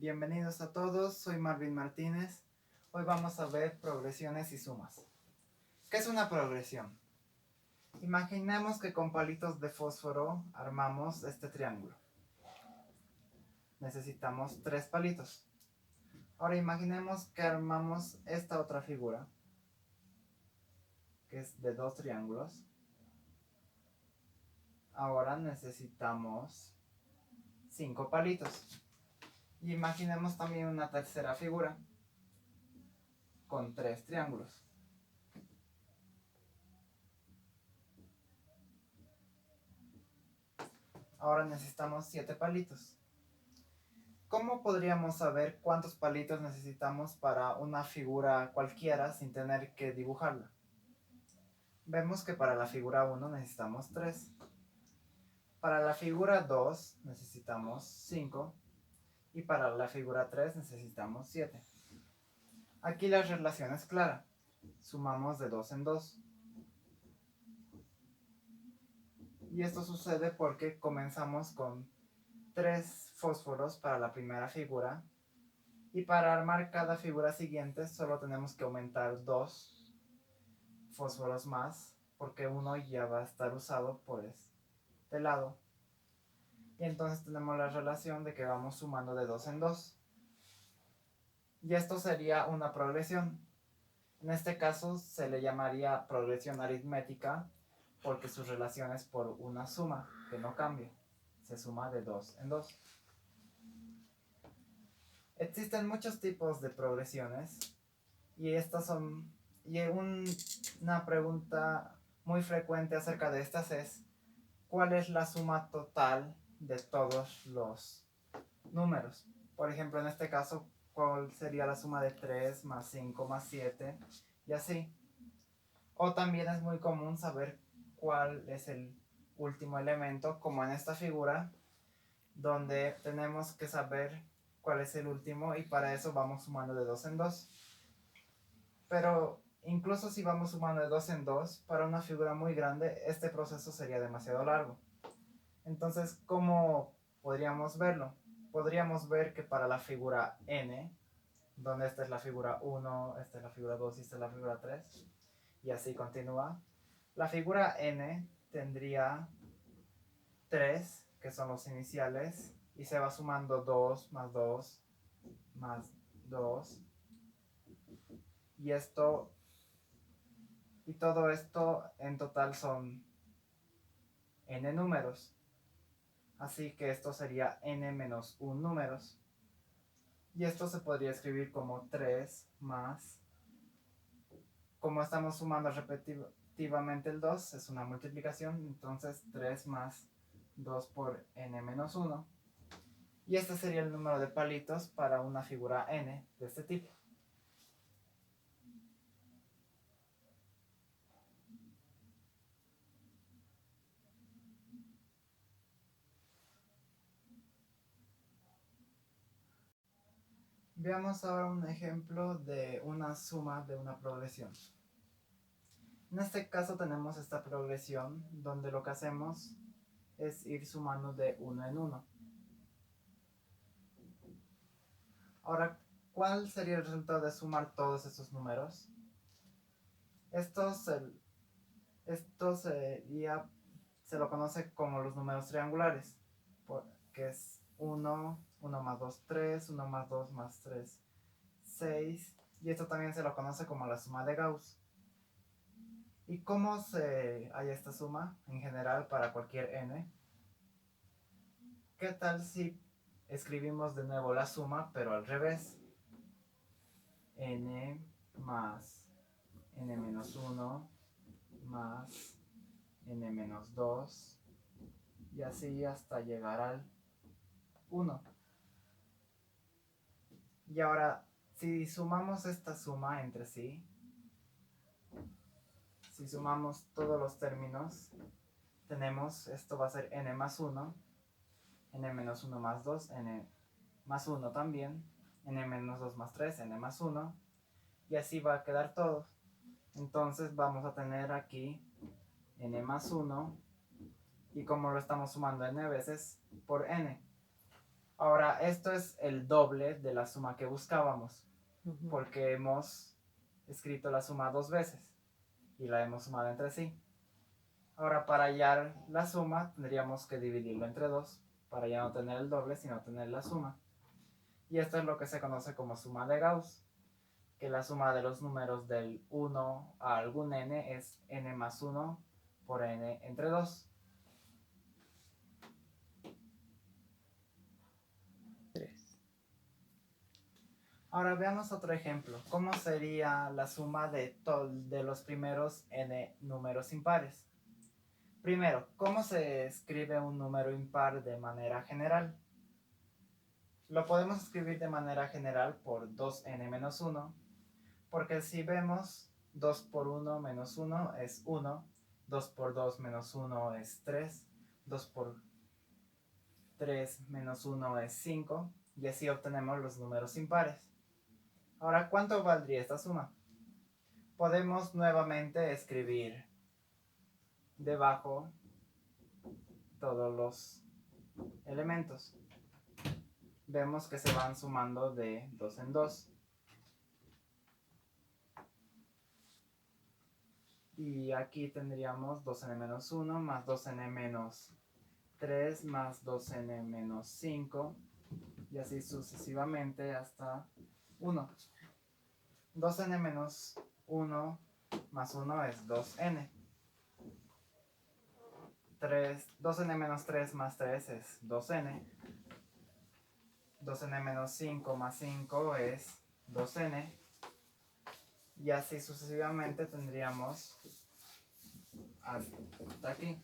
Bienvenidos a todos, soy Marvin Martínez. Hoy vamos a ver progresiones y sumas. ¿Qué es una progresión? Imaginemos que con palitos de fósforo armamos este triángulo. Necesitamos 3 palitos. Ahora imaginemos que armamos esta otra figura, que es de 2 triángulos. Ahora necesitamos 5 palitos. Y imaginemos también una tercera figura con 3 triángulos. Ahora necesitamos 7 palitos. ¿Cómo podríamos saber cuántos palitos necesitamos para una figura cualquiera sin tener que dibujarla? Vemos que para la figura 1 necesitamos 3. Para la figura 2 necesitamos 5. Y para la figura 3 necesitamos 7. Aquí la relación es clara. Sumamos de 2 en 2. Y esto sucede porque comenzamos con 3 fósforos para la primera figura. Y para armar cada figura siguiente solo tenemos que aumentar 2 fósforos más, porque uno ya va a estar usado por este lado. Y entonces tenemos la relación de que vamos sumando de 2 en 2. Y esto sería una progresión. En este caso se le llamaría progresión aritmética porque su relación es por una suma que no cambia. Se suma de 2 en 2. Existen muchos tipos de progresiones y estas son... una pregunta muy frecuente acerca de estas es: ¿cuál es la suma total de todos los números? Por ejemplo, en este caso, ¿cuál sería la suma de 3 más 5 más 7? Y así. O también es muy común saber cuál es el último elemento, como en esta figura, donde tenemos que saber cuál es el último y para eso vamos sumando de 2 en 2. Pero incluso si vamos sumando de 2 en 2, para una figura muy grande, este proceso sería demasiado largo. Entonces, ¿cómo podríamos verlo? Podríamos ver que para la figura n, donde esta es la figura 1, esta es la figura 2 y esta es la figura 3, y así continúa, la figura n tendría 3, que son los iniciales, y se va sumando 2 más 2 más 2, y todo esto en total son n números. Así que esto sería n menos 1 números. Y esto se podría escribir como 3 más, como estamos sumando repetitivamente el 2, es una multiplicación, entonces 3 más 2 por n menos 1. Y este sería el número de palitos para una figura n de este tipo. Veamos ahora un ejemplo de una suma de una progresión. En este caso tenemos esta progresión donde lo que hacemos es ir sumando de 1 en 1. Ahora, ¿cuál sería el resultado de sumar todos estos números? Esto se lo conoce como los números triangulares, que es 1, 1 más 2, 3, 1 más 2 más 3, 6, y esto también se lo conoce como la suma de Gauss. ¿Y cómo se halla esta suma en general para cualquier n? ¿Qué tal si escribimos de nuevo la suma, pero al revés? N más n menos 1 más n menos 2 y así hasta llegar al 1. Y ahora, si sumamos esta suma entre sí, si sumamos todos los términos, tenemos, esto va a ser n más 1, n menos 1 más 2, n más 1 también, n menos 2 más 3, n más 1, y así va a quedar todo. Entonces vamos a tener aquí n más 1, y como lo estamos sumando n veces, por n. Ahora, esto es el doble de la suma que buscábamos, porque hemos escrito la suma 2 veces y la hemos sumado entre sí. Ahora, para hallar la suma, tendríamos que dividirlo entre 2 para ya no tener el doble, sino tener la suma. Y esto es lo que se conoce como suma de Gauss, que la suma de los números del 1 a algún n es n más 1 por n entre 2. Ahora veamos otro ejemplo. ¿Cómo sería la suma de los primeros n números impares? Primero, ¿cómo se escribe un número impar de manera general? Lo podemos escribir de manera general por 2n menos 1, porque si vemos 2 por 1 menos 1 es 1, 2 por 2 menos 1 es 3, 2 por 3 menos 1 es 5, y así obtenemos los números impares. Ahora, ¿cuánto valdría esta suma? Podemos nuevamente escribir debajo todos los elementos. Vemos que se van sumando de 2 en 2. Y aquí tendríamos 2n menos 1 más 2n menos 3 más 2n menos 5 y así sucesivamente hasta 1. 2n menos 1 más 1 es 2n. 2n menos 3 más 3 es 2n. 2n menos 5 más 5 es 2n. Y así sucesivamente tendríamos hasta aquí.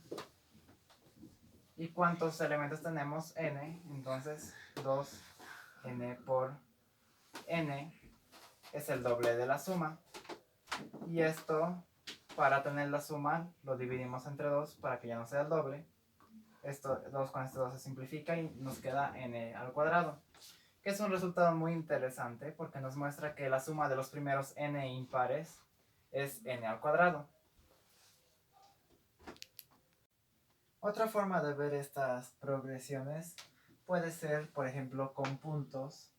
¿Y cuántos elementos tenemos? N. Entonces 2n por n es el doble de la suma. Y esto, para tener la suma, lo dividimos entre 2 para que ya no sea el doble. Esto 2 con este 2 se simplifica y nos queda n al cuadrado. Que es un resultado muy interesante porque nos muestra que la suma de los primeros n impares es n al cuadrado. Otra forma de ver estas progresiones puede ser, por ejemplo, con puntos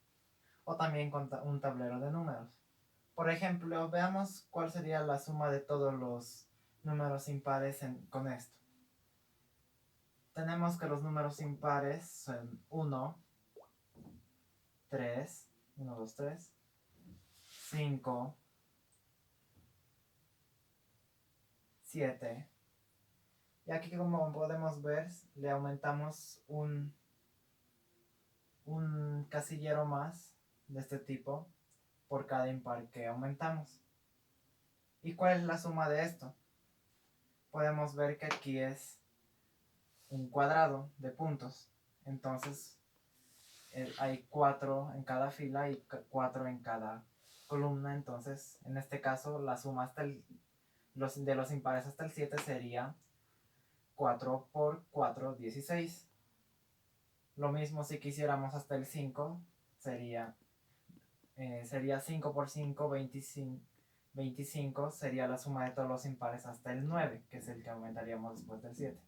o también con un tablero de números. Por ejemplo, veamos cuál sería la suma de todos los números impares con esto. Tenemos que los números impares son 1, 3, 1, 2, 3, 5, 7. Y aquí, como podemos ver, le aumentamos un casillero más de este tipo por cada impar que aumentamos. ¿Y cuál es la suma de esto? Podemos ver que aquí es un cuadrado de puntos. Entonces hay 4 en cada fila y 4 en cada columna. Entonces, en este caso, la suma de los impares hasta el 7 sería 4 por 4, 16. Lo mismo si quisiéramos hasta el 5, sería 5 por 5, 25. 25 sería la suma de todos los impares hasta el 9, que es el que aumentaríamos después del 7.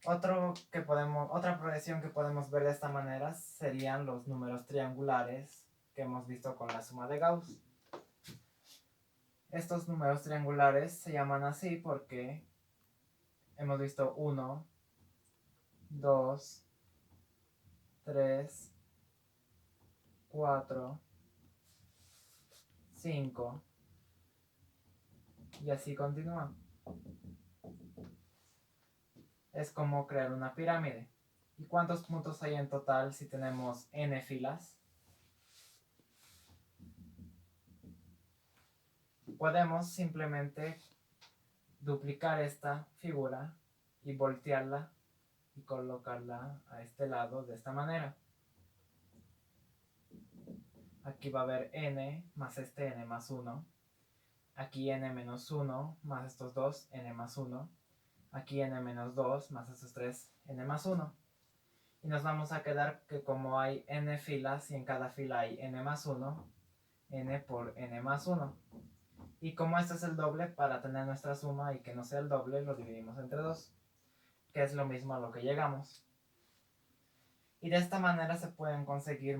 Otra progresión que podemos ver de esta manera serían los números triangulares que hemos visto con la suma de Gauss. Estos números triangulares se llaman así porque hemos visto 1, 2, 3, 4, 5 y así continúa. Es como crear una pirámide. ¿Y cuántos puntos hay en total si tenemos n filas? Podemos simplemente duplicar esta figura y voltearla y colocarla a este lado de esta manera. Aquí va a haber n más este n más 1. Aquí n menos 1 más estos dos, n más 1. Aquí n menos 2 más estos 3, n más 1. Y nos vamos a quedar que como hay n filas y en cada fila hay n más 1, n por n más 1. Y como este es el doble, para tener nuestra suma y que no sea el doble, lo dividimos entre 2, que es lo mismo a lo que llegamos. Y de esta manera se pueden conseguir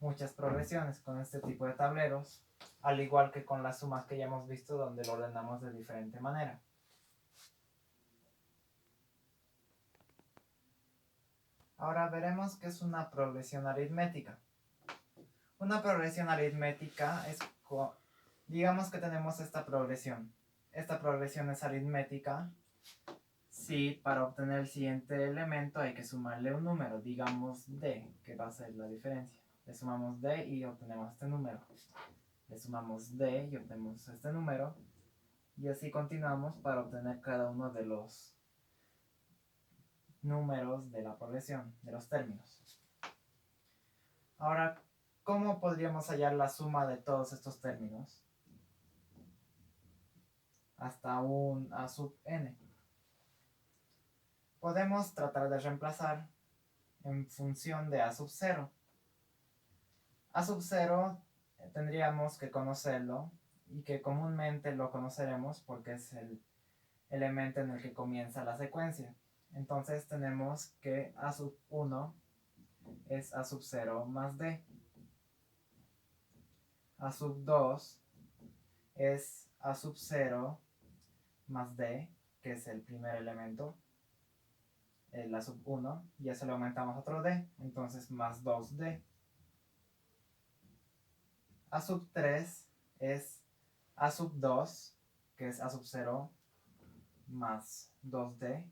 muchas progresiones con este tipo de tableros, al igual que con las sumas que ya hemos visto donde lo ordenamos de diferente manera. Ahora veremos qué es una progresión aritmética. Una progresión aritmética es, digamos que tenemos esta progresión. Esta progresión es aritmética si para obtener el siguiente elemento hay que sumarle un número, digamos d, que va a ser la diferencia. Le sumamos d y obtenemos este número. Le sumamos d y obtenemos este número. Y así continuamos para obtener cada uno de los números de la progresión, de los términos. Ahora, ¿cómo podríamos hallar la suma de todos estos términos? Hasta un a sub n. Podemos tratar de reemplazar en función de a sub 0. A sub 0 tendríamos que conocerlo y que comúnmente lo conoceremos porque es el elemento en el que comienza la secuencia. Entonces tenemos que a sub 1 es a sub 0 más d. A sub 2 es a sub 0 más d, que es el primer elemento. La sub 1, y a eso le aumentamos otro d, entonces más 2d. A sub 3 es a sub 2, que es a sub 0 más 2d,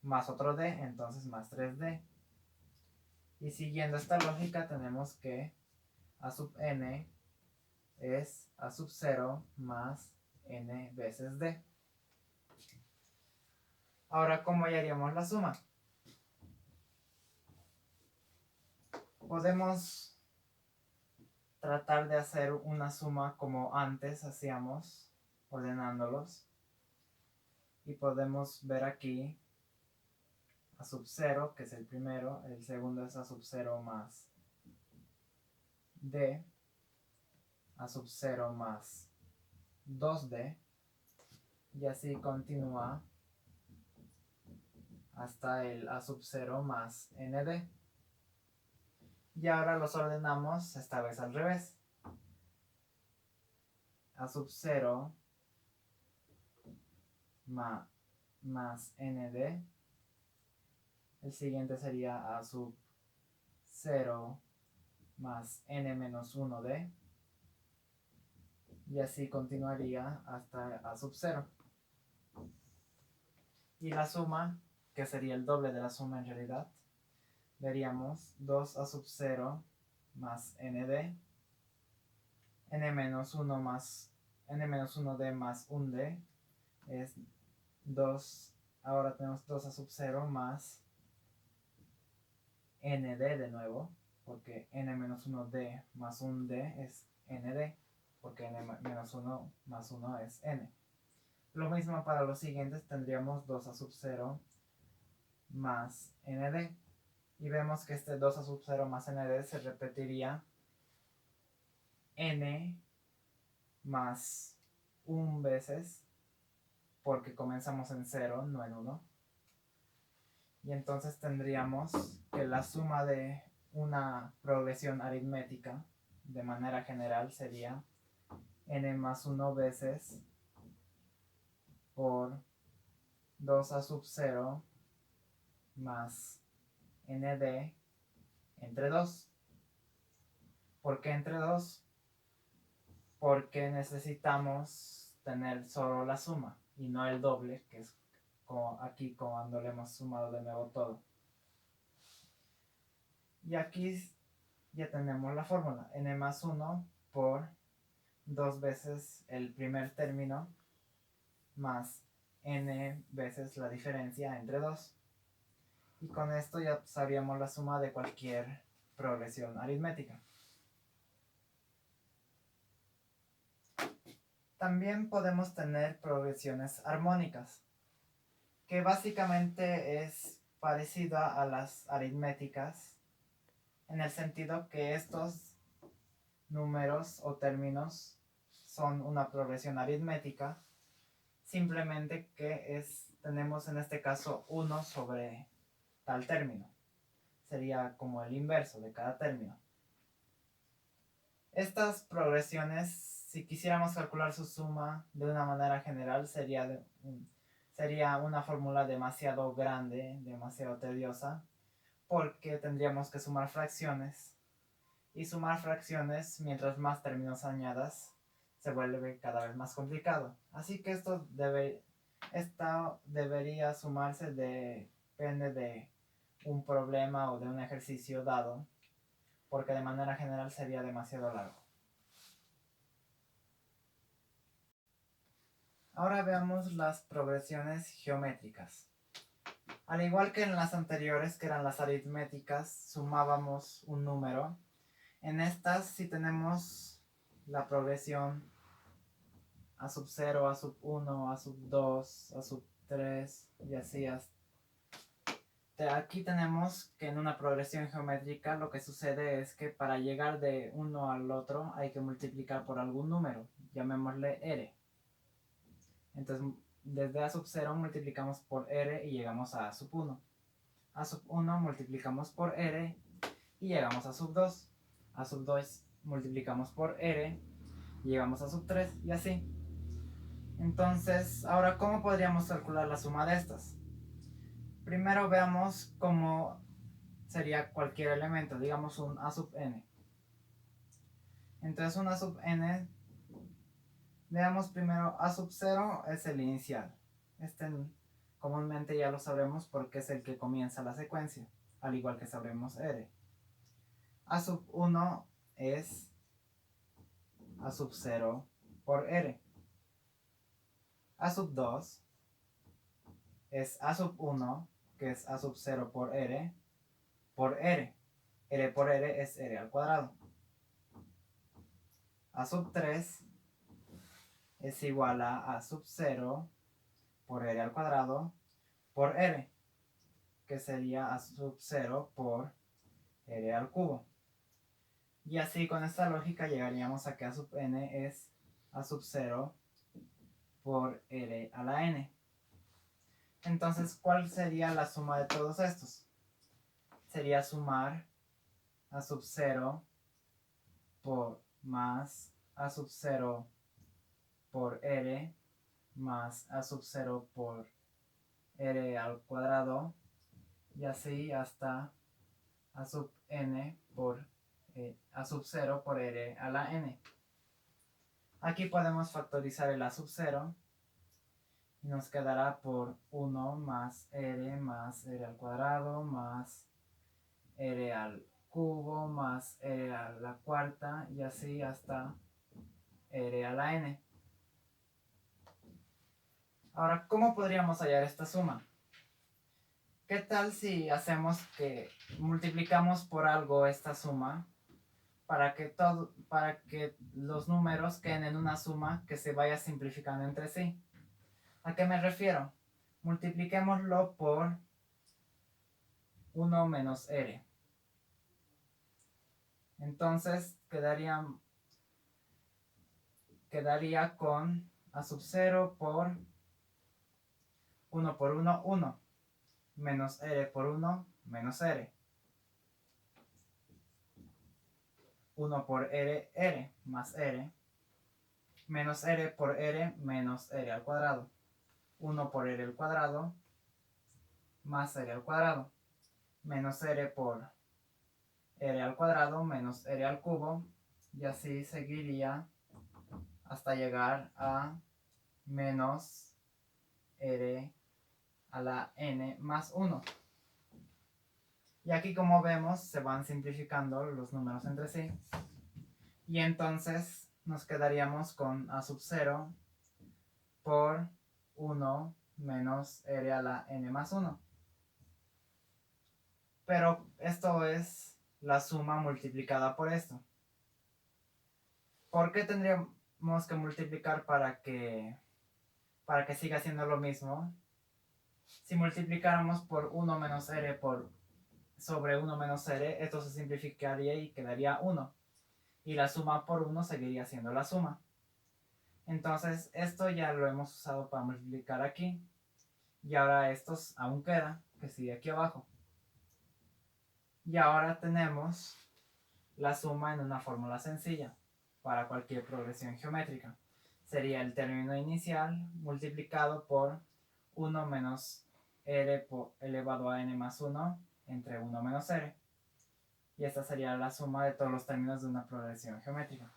más otro d, entonces más 3d. Y siguiendo esta lógica tenemos que a sub n es a sub 0 más n veces d. Ahora, ¿cómo hallaríamos la suma? Podemos tratar de hacer una suma como antes hacíamos, ordenándolos. Y podemos ver aquí a sub 0, que es el primero, el segundo es a sub 0 más d, a sub 0 más 2d, y así continúa hasta el a sub 0 más nd. Y ahora los ordenamos esta vez al revés. A sub 0 más nd. El siguiente sería a sub 0 más n menos 1d. Y así continuaría hasta a sub 0. Y la suma, que sería el doble de la suma en realidad, veríamos 2 a sub 0 más nd, n menos 1 más n menos 1d más 1d es 2. Ahora tenemos 2 a sub 0 más nd de nuevo, porque n menos 1d más 1d es nd, porque n menos 1 más 1 es n. Lo mismo para los siguientes, tendríamos 2 a sub 0 más nd. Y vemos que este 2 a sub 0 más nd se repetiría n más 1 veces, porque comenzamos en 0, no en 1. Y entonces tendríamos que la suma de una progresión aritmética de manera general sería n más 1 veces por 2 a sub 0 más nd entre 2. ¿Por qué entre 2? Porque necesitamos tener solo la suma y no el doble, que es como aquí cuando le hemos sumado de nuevo todo. Y aquí ya tenemos la fórmula, n más 1 por 2 veces el primer término más n veces la diferencia entre 2. Y con esto ya sabríamos la suma de cualquier progresión aritmética. También podemos tener progresiones armónicas, que básicamente es parecida a las aritméticas, en el sentido que estos números o términos son una progresión aritmética, simplemente que tenemos en este caso 1 sobre tal término. sería como el inverso de cada término. Estas progresiones, si quisiéramos calcular su suma de una manera general, sería una fórmula demasiado grande, demasiado tediosa, porque tendríamos que sumar fracciones. Y sumar fracciones, mientras más términos añadas, se vuelve cada vez más complicado. Así que esto debería sumarse, depende de un problema o de un ejercicio dado, porque de manera general sería demasiado largo. Ahora veamos las progresiones geométricas. Al igual que en las anteriores, que eran las aritméticas, sumábamos un número. En estas sí tenemos la progresión a sub 0, a sub 1, a sub 2, a sub 3 y así hasta. Aquí tenemos que en una progresión geométrica lo que sucede es que para llegar de uno al otro hay que multiplicar por algún número, llamémosle r. Entonces desde a sub 0 multiplicamos por r y llegamos a sub 1. A sub 1 multiplicamos por r y llegamos a sub 2. A sub 2 multiplicamos por r y llegamos a sub 3 y así. Entonces, ahora, ¿cómo podríamos calcular la suma de estas? Primero veamos cómo sería cualquier elemento, digamos un a sub n. Entonces un a sub n, veamos primero a sub 0 es el inicial. Este comúnmente ya lo sabremos porque es el que comienza la secuencia, al igual que sabremos r. A sub 1 es a sub 0 por r. A sub 2 es a sub 1, que es a sub 0 por r, por r. R por r es r al cuadrado. A sub 3 es igual a sub 0 por r al cuadrado por r, que sería a sub 0 por r al cubo. Y así con esta lógica llegaríamos a que a sub n es a sub 0 por r a la n. Entonces, ¿cuál sería la suma de todos estos? Sería sumar a sub 0 por más a sub 0 por r más a sub 0 por r al cuadrado y así hasta a sub n por a sub 0 por r a la n. Aquí podemos factorizar el a sub 0 y nos quedará por 1 más r al cuadrado más r al cubo más r a la cuarta y así hasta r a la n. Ahora, ¿cómo podríamos hallar esta suma? ¿Qué tal si hacemos que multiplicamos por algo esta suma para que los números queden en una suma que se vaya simplificando entre sí? ¿A qué me refiero? Multipliquémoslo por 1 menos r. Entonces quedaría con a sub 0 por 1 por 1, 1. Menos r por 1, menos r. 1 por r, r, más r. Menos r por r, menos r al cuadrado. 1 por r al cuadrado, más r al cuadrado. Menos r por r al cuadrado, menos r al cubo. Y así seguiría hasta llegar a menos r a la n más 1. Y aquí, como vemos, se van simplificando los números entre sí. Y entonces nos quedaríamos con a sub 0 por 1 menos r a la n más 1. Pero esto es la suma multiplicada por esto. ¿Por qué tendríamos que multiplicar para que siga siendo lo mismo? Si multiplicáramos por 1 menos r sobre 1 menos r, esto se simplificaría y quedaría 1. Y la suma por 1 seguiría siendo la suma. Entonces esto ya lo hemos usado para multiplicar aquí. Y ahora estos aún queda, que sigue aquí abajo. Y ahora tenemos la suma en una fórmula sencilla para cualquier progresión geométrica. Sería el término inicial multiplicado por 1 menos r elevado a n más 1 entre 1 menos r. Y esta sería la suma de todos los términos de una progresión geométrica.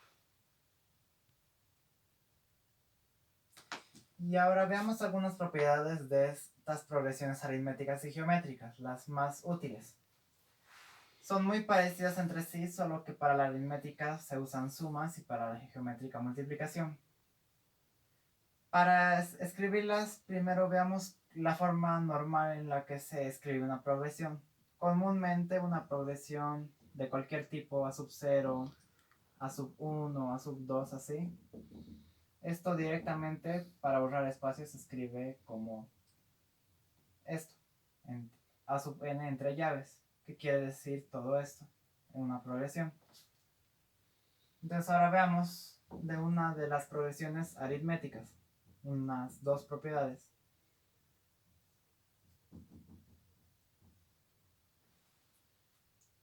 Y ahora veamos algunas propiedades de estas progresiones aritméticas y geométricas, las más útiles. Son muy parecidas entre sí, solo que para la aritmética se usan sumas y para la geométrica multiplicación. Para escribirlas, primero veamos la forma normal en la que se escribe una progresión. Comúnmente una progresión de cualquier tipo, a sub 0, a sub 1, a sub 2, así. Esto directamente, para ahorrar espacio, se escribe como esto, a sub n entre llaves. ¿Qué quiere decir todo esto en una progresión? Entonces ahora veamos de una de las progresiones aritméticas, unas dos propiedades.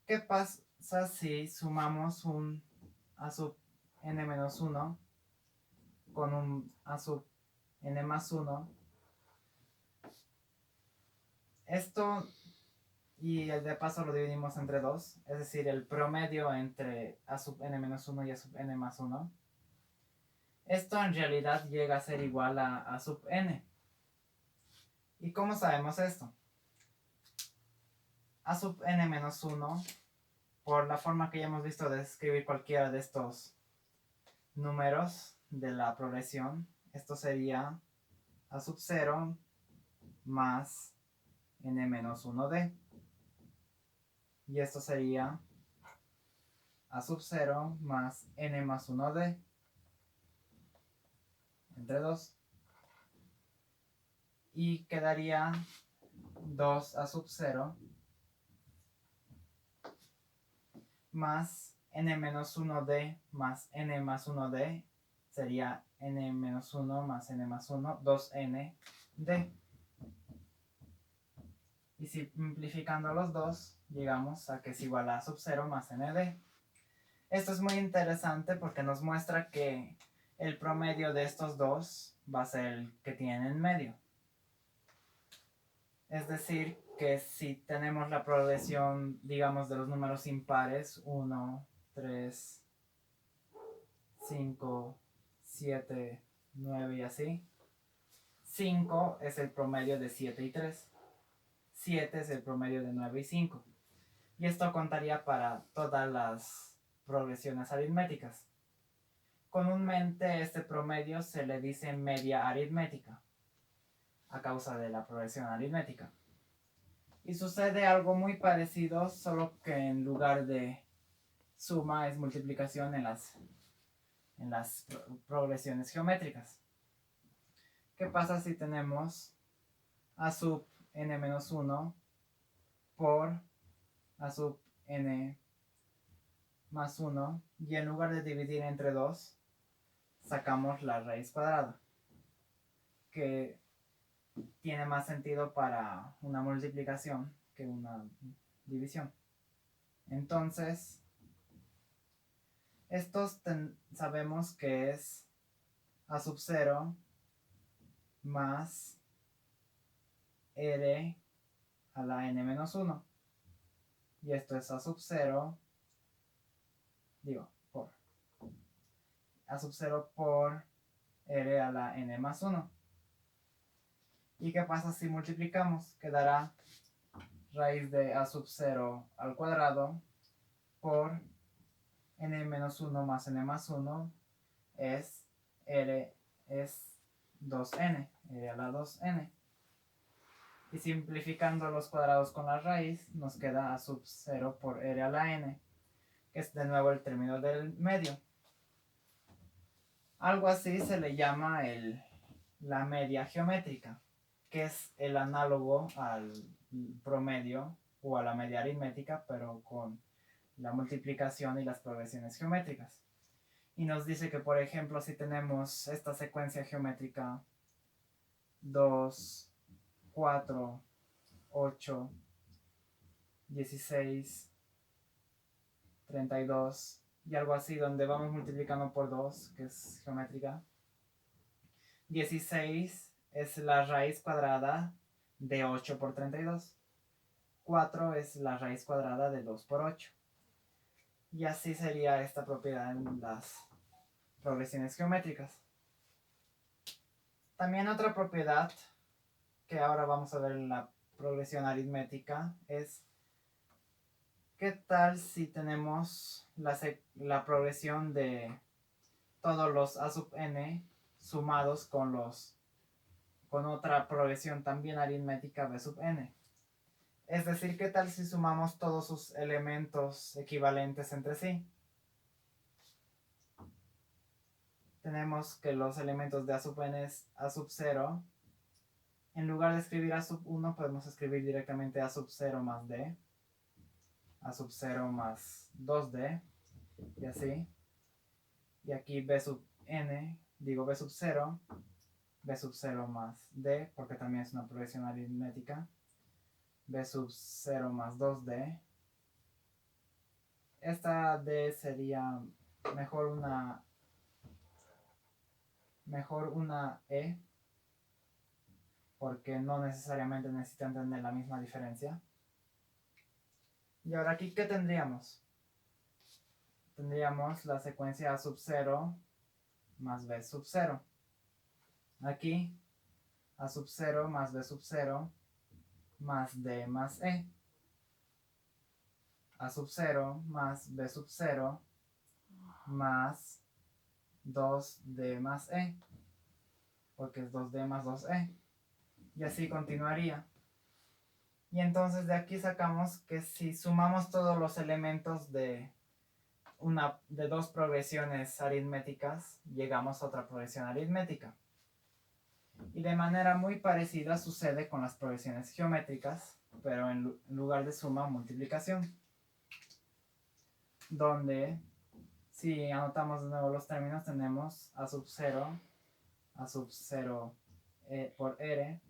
¿Qué pasa si sumamos un a sub n menos 1 con un a sub n más 1? Esto, y el de paso lo dividimos entre 2, es decir, el promedio entre a sub n menos 1 y a sub n más 1. Esto en realidad llega a ser igual a sub n. ¿Y cómo sabemos esto? A sub n menos 1, por la forma que ya hemos visto de escribir cualquiera de estos números de la progresión, esto sería a sub 0 más n menos 1d. Y esto sería a sub 0 más n más 1d entre 2. Y quedaría 2 a sub 0 más n menos 1d más n más 1d. Sería n menos 1 más n más 1, 2n d. Y simplificando los dos, llegamos a que es igual a sub 0 más nd. Esto es muy interesante porque nos muestra que el promedio de estos dos va a ser el que tienen en medio. Es decir, que si tenemos la progresión, digamos, de los números impares, 1, 3, 5, 7, 9 y así, 5 es el promedio de 7 y 3. 7 es el promedio de 9 y 5. Y esto contaría para todas las progresiones aritméticas. Comúnmente este promedio se le dice media aritmética a causa de la progresión aritmética. Y sucede algo muy parecido, solo que en lugar de suma es multiplicación en las progresiones geométricas. ¿Qué pasa si tenemos a sub n menos 1 por a sub n más 1 y en lugar de dividir entre 2 sacamos la raíz cuadrada, que tiene más sentido para una multiplicación que una división? Entonces estos sabemos que es a sub 0 más r a la n menos 1. Y esto es a sub 0, por a sub 0 por r a la n más 1. ¿Y qué pasa si multiplicamos? Quedará raíz de a sub 0 al cuadrado por n menos 1 más n más 1 es r es 2n, r a la 2n. Y simplificando los cuadrados con la raíz, nos queda a sub 0 por r a la n, que es de nuevo el término del medio. Algo así se le llama la media geométrica, que es el análogo al promedio o a la media aritmética, pero con la multiplicación y las progresiones geométricas. Y nos dice que, por ejemplo, si tenemos esta secuencia geométrica 2, 4, 8, 16, 32 y algo así, donde vamos multiplicando por 2, que es geométrica. 16 es la raíz cuadrada de 8 por 32. 4 es la raíz cuadrada de 2 por 8. Y así sería esta propiedad en las progresiones geométricas. También otra propiedad que ahora vamos a ver en la progresión aritmética es ¿qué tal si tenemos la progresión de todos los a sub n sumados con otra progresión también aritmética b sub n? Es decir, ¿qué tal si sumamos todos sus elementos equivalentes entre sí? Tenemos que los elementos de a sub n es a sub 0. En lugar de escribir a sub 1, podemos escribir directamente a sub 0 más d, a sub 0 más 2d, y así. Y aquí b sub n, digo b sub 0, b sub 0 más d, porque también es una progresión aritmética, b sub 0 más 2d. Esta d sería mejor una e, porque no necesariamente necesitan tener la misma diferencia. Y ahora aquí, ¿qué tendríamos? Tendríamos la secuencia a sub 0 más b sub 0. Aquí, a sub 0 más b sub 0 más d más e. A sub 0 más b sub 0 más 2d más e, porque es 2d más 2e. Y así continuaría. Y entonces de aquí sacamos que si sumamos todos los elementos de dos progresiones aritméticas, llegamos a otra progresión aritmética. Y de manera muy parecida sucede con las progresiones geométricas, pero en lugar de suma, multiplicación. Donde, si anotamos de nuevo los términos, tenemos a sub 0 por r,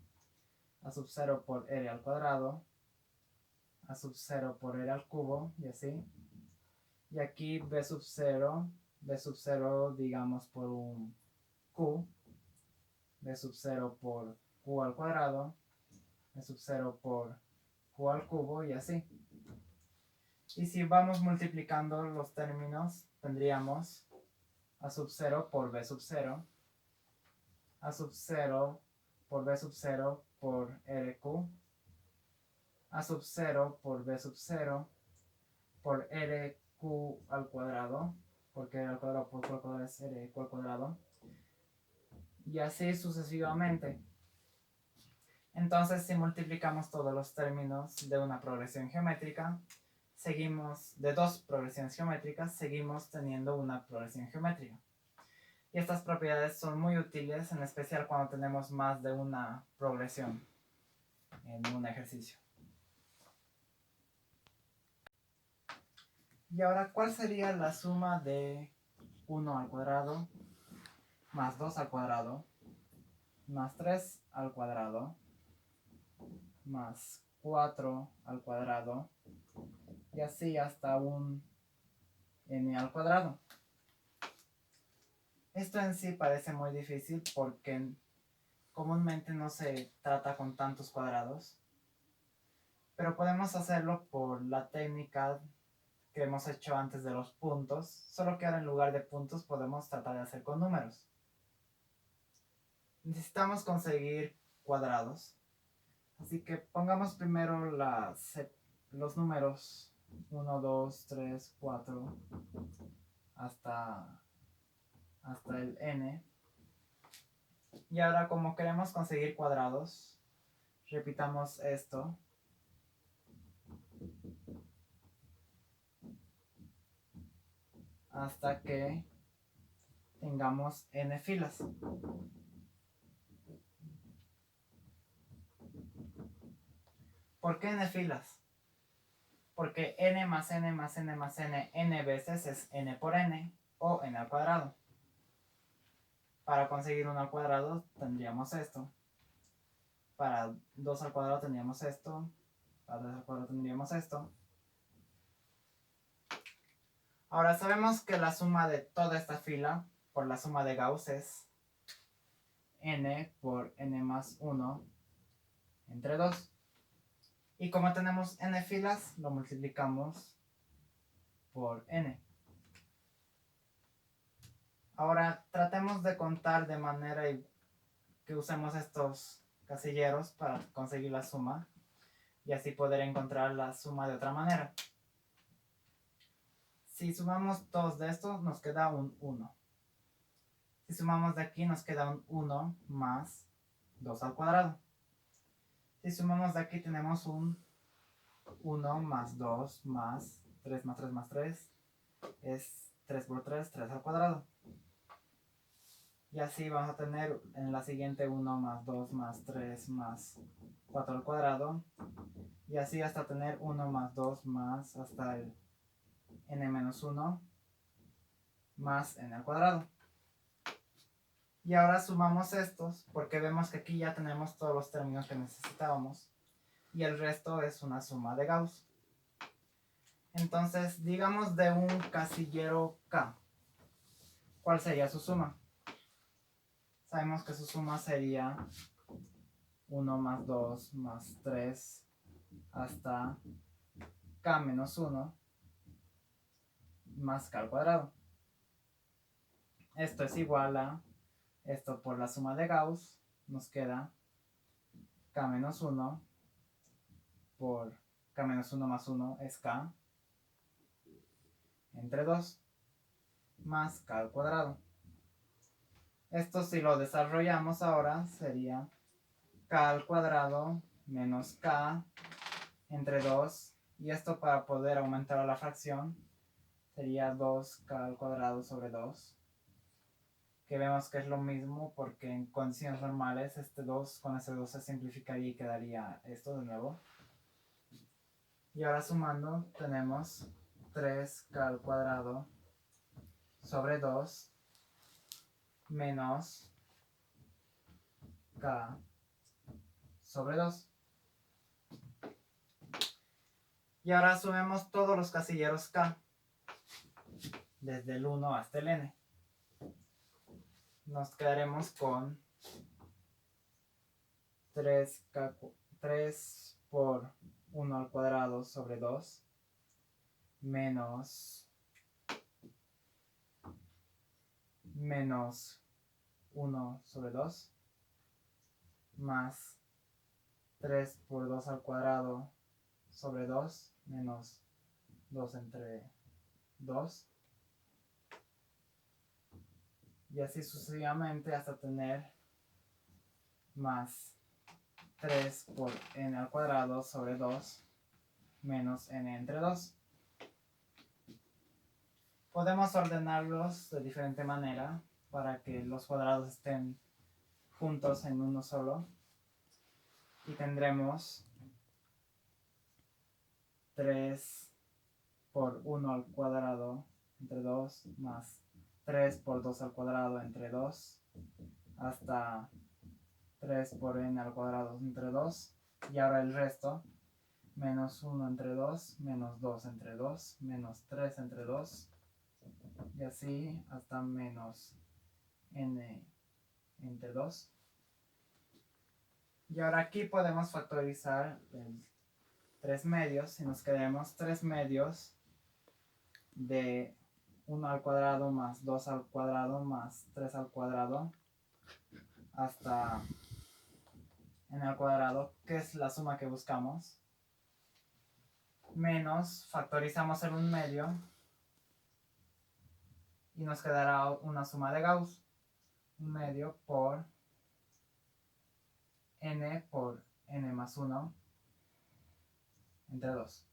a sub 0 por r al cuadrado, a sub 0 por r al cubo, y así. Y aquí b sub 0 digamos por un q, b sub 0 por q al cuadrado, b sub 0 por q al cubo, y así. Y si vamos multiplicando los términos, tendríamos a sub 0 por b sub 0, a sub 0 por b sub 0 por rq, a sub 0 por b sub 0 por rq al cuadrado, porque r al cuadrado por q al cuadrado es rq al cuadrado, y así sucesivamente. Entonces, si multiplicamos todos los términos de una progresión geométrica, de dos progresiones geométricas, seguimos teniendo una progresión geométrica. Y estas propiedades son muy útiles, en especial cuando tenemos más de una progresión en un ejercicio. Y ahora, ¿cuál sería la suma de 1 al cuadrado más 2 al cuadrado más 3 al cuadrado más 4 al cuadrado y así hasta un n al cuadrado? Esto en sí parece muy difícil porque comúnmente no se trata con tantos cuadrados, pero podemos hacerlo por la técnica que hemos hecho antes de los puntos, solo que ahora en lugar de puntos podemos tratar de hacer con números. Necesitamos conseguir cuadrados, así que pongamos primero los números 1, 2, 3, 4 hasta el n. Y ahora, como queremos conseguir cuadrados, repitamos esto. Hasta que tengamos n filas. ¿Por qué n filas? Porque n más n más n más n, n veces es n por n o n al cuadrado. Para conseguir 1 al cuadrado tendríamos esto. Para 2 al cuadrado tendríamos esto. Para 3 al cuadrado tendríamos esto. Ahora sabemos que la suma de toda esta fila por la suma de Gauss es n por n más 1 entre 2. Y como tenemos n filas, lo multiplicamos por n. Ahora tratemos de contar de manera que usemos estos casilleros para conseguir la suma y así poder encontrar la suma de otra manera. Si sumamos dos de estos nos queda un 1. Si sumamos de aquí nos queda un 1 más 2 al cuadrado. Si sumamos de aquí tenemos un 1 más 2 más 3 más 3 más 3 es 3 por 3, 3 al cuadrado. Y así vamos a tener en la siguiente 1 más 2 más 3 más 4 al cuadrado. Y así hasta tener 1 más 2 más hasta el n menos 1 más n al cuadrado. Y ahora sumamos estos porque vemos que aquí ya tenemos todos los términos que necesitábamos. Y el resto es una suma de Gauss. Entonces, digamos de un casillero K. ¿Cuál sería su suma? Sabemos que su suma sería 1 más 2 más 3 hasta K menos 1 más K al cuadrado. Esto es igual a esto por la suma de Gauss. Nos queda K menos 1 por K menos 1 más 1 es K entre 2 más K al cuadrado. Esto si lo desarrollamos ahora sería K al cuadrado menos K entre 2. Y esto para poder aumentar la fracción sería 2K al cuadrado sobre 2. Que vemos que es lo mismo porque en condiciones normales este 2 con ese 2 se simplificaría y quedaría esto de nuevo. Y ahora sumando tenemos 3K al cuadrado sobre 2 menos K sobre 2. Y ahora sumemos todos los casilleros K, desde el 1 hasta el n. Nos quedaremos con 3 por 1 al cuadrado sobre 2 menos 1 sobre 2 más 3 por 2 al cuadrado sobre 2 menos 2 entre 2 y así sucesivamente hasta tener más 3 por n al cuadrado sobre 2 menos n entre 2. Podemos ordenarlos de diferente manera para que los cuadrados estén juntos en uno solo. Y tendremos 3 por 1 al cuadrado entre 2 más 3 por 2 al cuadrado entre 2 hasta 3 por n al cuadrado entre 2. Y ahora el resto, menos 1 entre 2, menos 2 entre 2, menos 3 entre 2. Y así hasta menos n entre 2. Y ahora aquí podemos factorizar el 3 medios y nos quedemos 3 medios de 1 al cuadrado más 2 al cuadrado más 3 al cuadrado hasta n al cuadrado, que es la suma que buscamos, menos, factorizamos el 1 medio y nos quedará una suma de Gauss, 1 medio por n más 1 entre 2.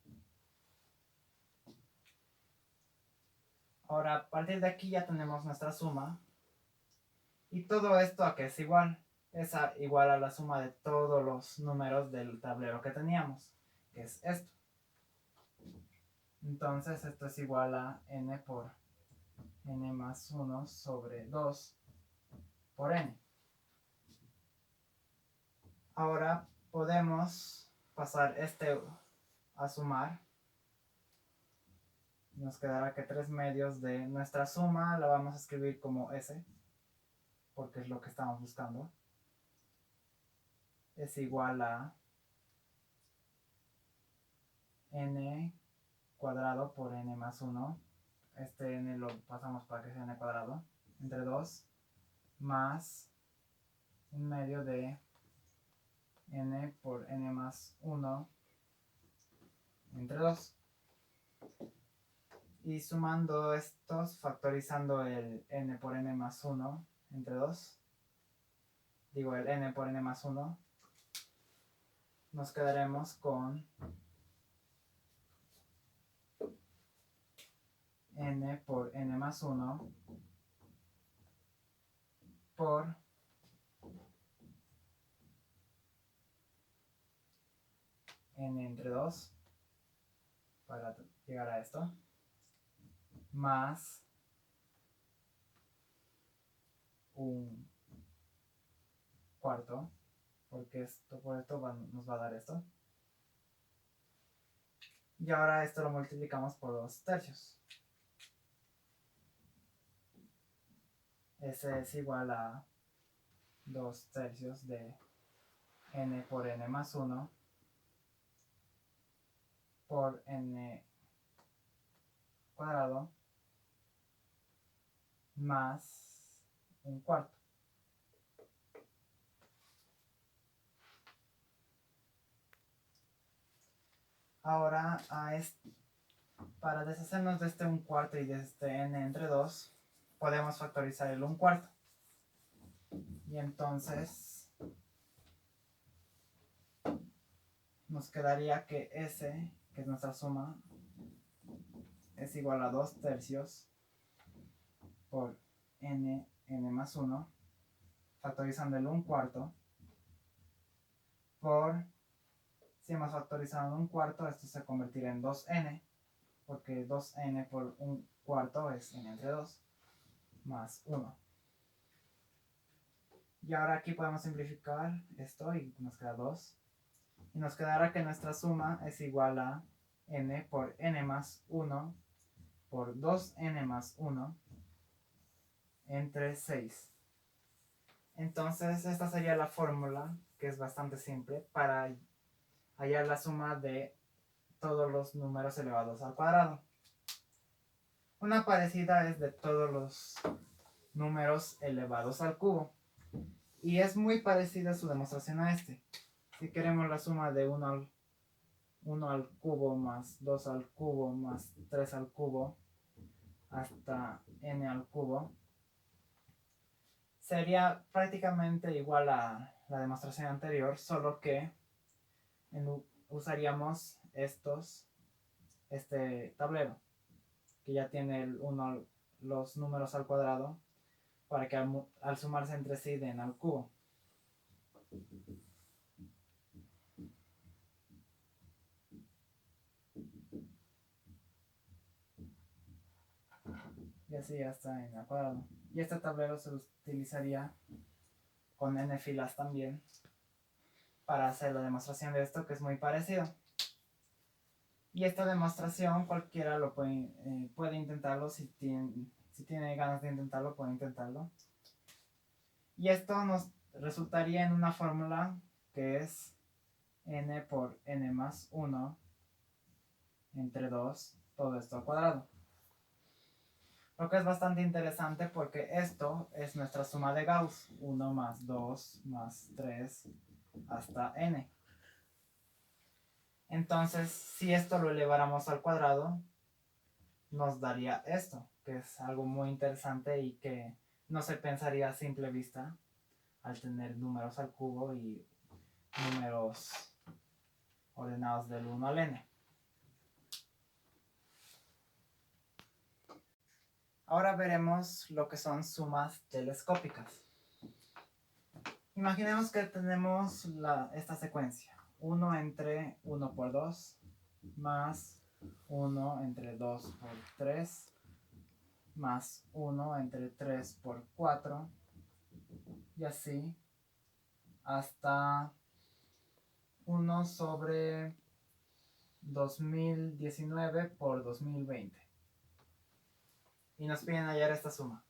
Ahora a partir de aquí ya tenemos nuestra suma y todo esto a que es igual. Es igual a la suma de todos los números del tablero que teníamos, que es esto. Entonces esto es igual a n por n más 1 sobre 2 por n. Ahora podemos pasar este a sumar Nos quedará que 3 medios de nuestra suma la vamos a escribir como S, porque es lo que estamos buscando. Es igual a n cuadrado por n más 1. Este n lo pasamos para que sea n cuadrado. Entre 2 más 1/2 de n por n más 1 entre 2. Y sumando estos, factorizando el n por n más 1 entre 2, digo el n por n más 1, nos quedaremos con n por n más 1 por n entre 2, para llegar a esto, más un cuarto, porque esto por esto nos va a dar esto. Y ahora esto lo multiplicamos por 2 tercios. Ese es igual a 2 tercios de n por n más 1 por n cuadrado más un cuarto. Ahora para deshacernos de este 1/4 y de este n entre 2, podemos factorizar el 1/4. Y entonces nos quedaría que S, que es nuestra suma, es igual a 2 tercios por n más 1, factorizando el 1/4, por, si hemos factorizado un 1/4, esto se convertirá en 2n, porque 2n por 1/4 es n entre 2, más 1. Y ahora aquí podemos simplificar esto y nos queda 2. Y nos quedará que nuestra suma es igual a n por n más 1 por 2n más 1 entre 6. Entonces esta sería la fórmula, que es bastante simple, para hallar la suma de todos los números elevados al cuadrado. Una parecida es de todos los números elevados al cubo. Y es muy parecida su demostración a este. Si queremos la suma de 1 al cubo más 2 al cubo más 3 al cubo hasta n al cubo, sería prácticamente igual a la demostración anterior, solo que usaríamos este tablero, que ya tiene los números al cuadrado, para que al sumarse entre sí den al cubo. Y así ya está en al cuadrado. Y este tablero se utilizaría con n filas también para hacer la demostración de esto, que es muy parecido. Y esta demostración cualquiera lo puede intentarlo. Si tiene ganas de intentarlo, puede intentarlo. Y esto nos resultaría en una fórmula que es n por n más 1 entre 2, todo esto al cuadrado. Lo que es bastante interesante porque esto es nuestra suma de Gauss, 1 más 2 más 3 hasta n. Entonces, si esto lo eleváramos al cuadrado, nos daría esto, que es algo muy interesante y que no se pensaría a simple vista al tener números al cubo y números ordenados del 1 al n. Ahora veremos lo que son sumas telescópicas. Imaginemos que tenemos esta secuencia. 1 entre 1 por 2 más 1 entre 2 por 3 más 1 entre 3 por 4 y así hasta 1 sobre 2019 por 2020. y nos piden hallar esta suma.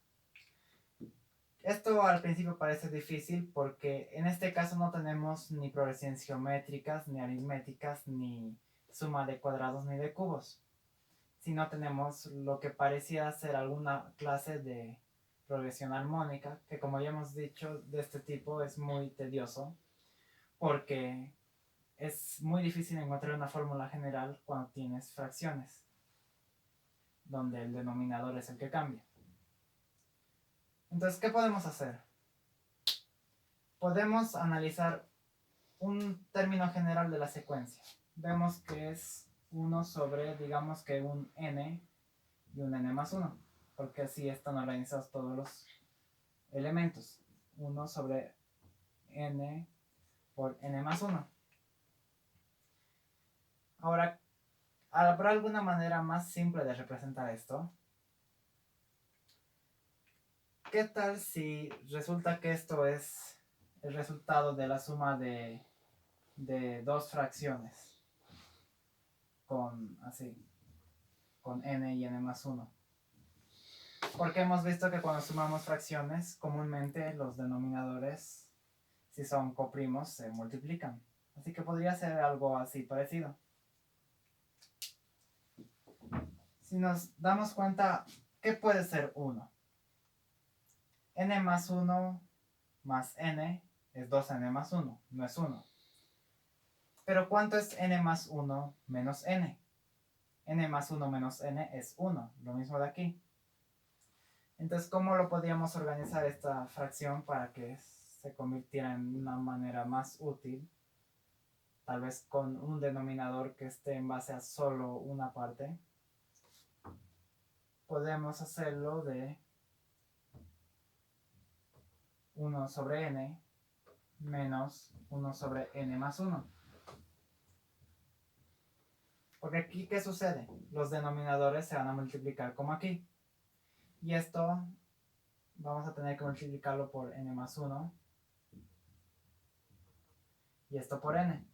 Esto al principio parece difícil porque en este caso no tenemos ni progresiones geométricas, ni aritméticas, ni suma de cuadrados ni de cubos, sino tenemos lo que parecía ser alguna clase de progresión armónica, que como ya hemos dicho, de este tipo es muy tedioso porque es muy difícil encontrar una fórmula general cuando tienes fracciones, donde el denominador es el que cambia. Entonces, ¿qué podemos hacer? Podemos analizar un término general de la secuencia. Vemos que es 1 sobre, digamos que un n y un n más 1, porque así están organizados todos los elementos. 1 sobre n por n más 1. Ahora, ¿habrá alguna manera más simple de representar esto? ¿Qué tal si resulta que esto es el resultado de la suma de dos fracciones con n y n más 1? Porque hemos visto que cuando sumamos fracciones, comúnmente los denominadores, si son coprimos, se multiplican. Así que podría ser algo así parecido. Si nos damos cuenta, ¿qué puede ser 1? N más 1 más n es 2n más 1, no es 1. Pero ¿cuánto es n más 1 menos n? N más 1 menos n es 1, lo mismo de aquí. Entonces, ¿cómo lo podríamos organizar esta fracción para que se convirtiera en una manera más útil? Tal vez con un denominador que esté en base a solo una parte. Podemos hacerlo de 1 sobre n menos 1 sobre n más 1. Porque aquí, ¿qué sucede? Los denominadores se van a multiplicar como aquí. Y esto vamos a tener que multiplicarlo por n más 1. Y esto por n.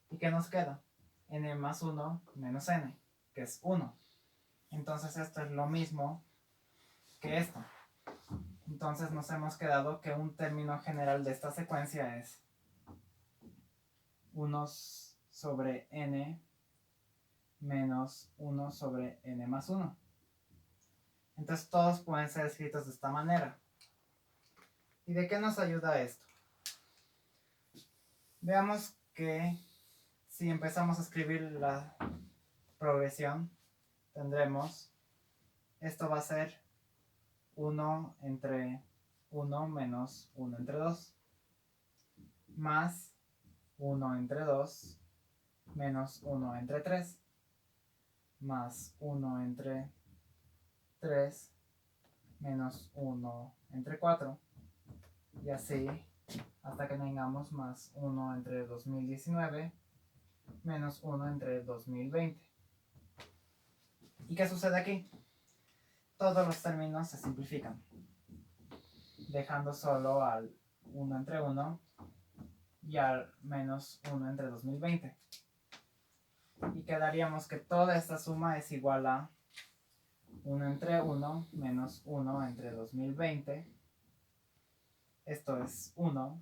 ¿Y qué nos queda? N más 1 menos n, que es 1. Entonces esto es lo mismo que esto. Entonces nos hemos quedado que un término general de esta secuencia es 1 sobre n menos 1 sobre n más 1. Entonces todos pueden ser escritos de esta manera. ¿Y de qué nos ayuda esto? Veamos que si empezamos a escribir la progresión, tendremos, esto va a ser 1 entre 1 menos 1 entre 2, más 1 entre 2 menos 1 entre 3, más 1 entre 3 menos 1 entre 4, y así hasta que tengamos más 1 entre 2019 menos 1 entre 2020. ¿Y qué sucede aquí? Todos los términos se simplifican, dejando solo al 1 entre 1 y al menos 1 entre 2020. Y quedaríamos que toda esta suma es igual a 1 entre 1 menos 1 entre 2020. Esto es 1,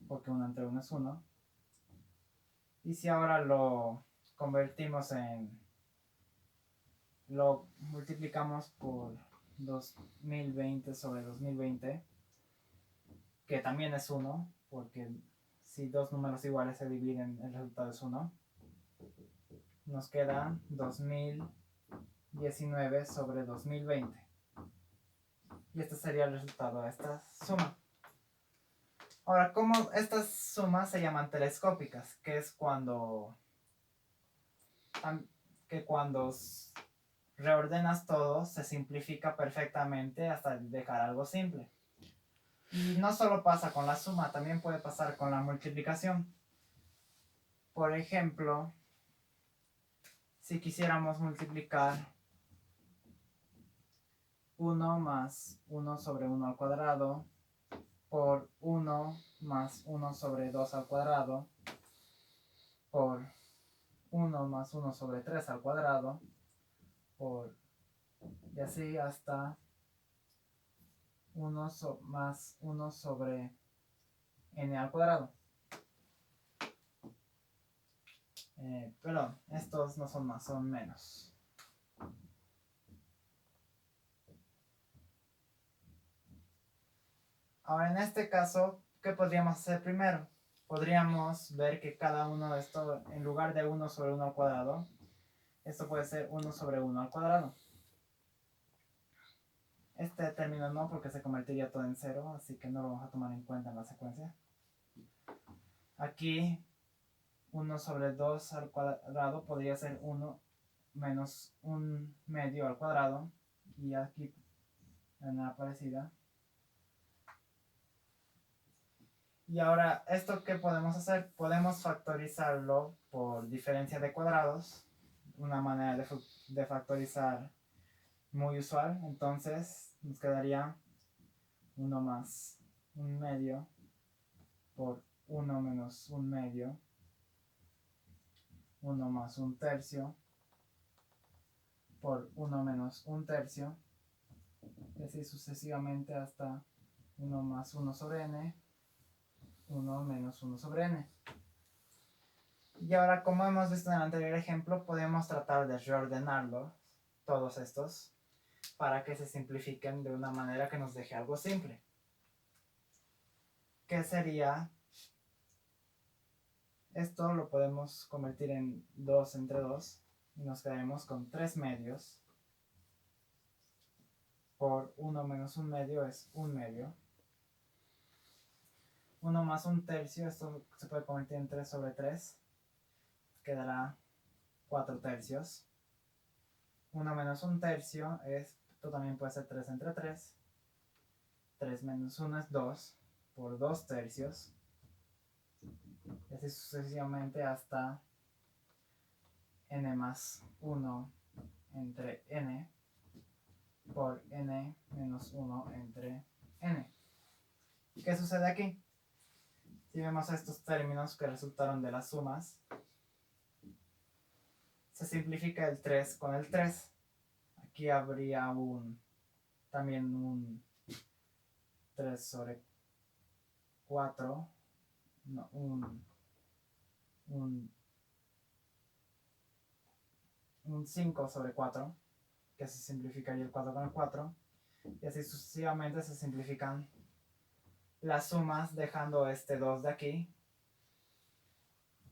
porque 1 entre 1 es 1. Y si ahora lo convertimos lo multiplicamos por 2020 sobre 2020, que también es 1, porque si dos números iguales se dividen, el resultado es 1. Nos queda 2019 sobre 2020. Y este sería el resultado de esta suma. Ahora, ¿cómo estas sumas se llaman telescópicas? Que es cuando reordenas todo, se simplifica perfectamente hasta dejar algo simple. Y no solo pasa con la suma, también puede pasar con la multiplicación. Por ejemplo, si quisiéramos multiplicar 1 más 1 sobre 1 al cuadrado por 1 más 1 sobre 2 al cuadrado por 1 más 1 sobre 3 al cuadrado por, y así hasta 1 más 1 sobre n al cuadrado. Perdón, estos no son más, son menos. Ahora en este caso, ¿qué podríamos hacer primero? Podríamos ver que cada uno de estos, en lugar de 1 sobre 1 al cuadrado, esto puede ser 1 sobre 1 al cuadrado. Este término no, porque se convertiría todo en 0, así que no lo vamos a tomar en cuenta en la secuencia. Aquí 1 sobre 2 al cuadrado podría ser 1 menos 1 medio al cuadrado. Y aquí nada parecida. Y ahora, ¿esto qué podemos hacer? Podemos factorizarlo por diferencia de cuadrados. Una manera de factorizar muy usual. Entonces nos quedaría 1 más 1 medio por 1 menos 1 medio, 1 más 1 tercio por 1 menos 1 tercio, y así sucesivamente hasta 1 más 1 sobre n, 1 menos 1 sobre n. Y ahora, como hemos visto en el anterior ejemplo, podemos tratar de reordenarlos, todos estos, para que se simplifiquen de una manera que nos deje algo simple. ¿Qué sería? Esto lo podemos convertir en 2 entre 2 y nos quedaremos con 3 medios por 1 menos 1 medio es 1 medio. 1 más 1 tercio, esto se puede convertir en 3 sobre 3, quedará 4 tercios. 1 menos 1 tercio esto también puede ser 3 entre 3. 3 menos 1 es 2 por 2 tercios. Y así sucesivamente hasta n más 1 entre n por n menos 1 entre n. ¿Qué sucede aquí? Si vemos estos términos que resultaron de las sumas, se simplifica el 3 con el 3. Aquí habría también un 3 sobre 4, no, un 5 sobre 4, que se simplificaría el 4 con el 4, y así sucesivamente se simplifican las sumas dejando este 2 de aquí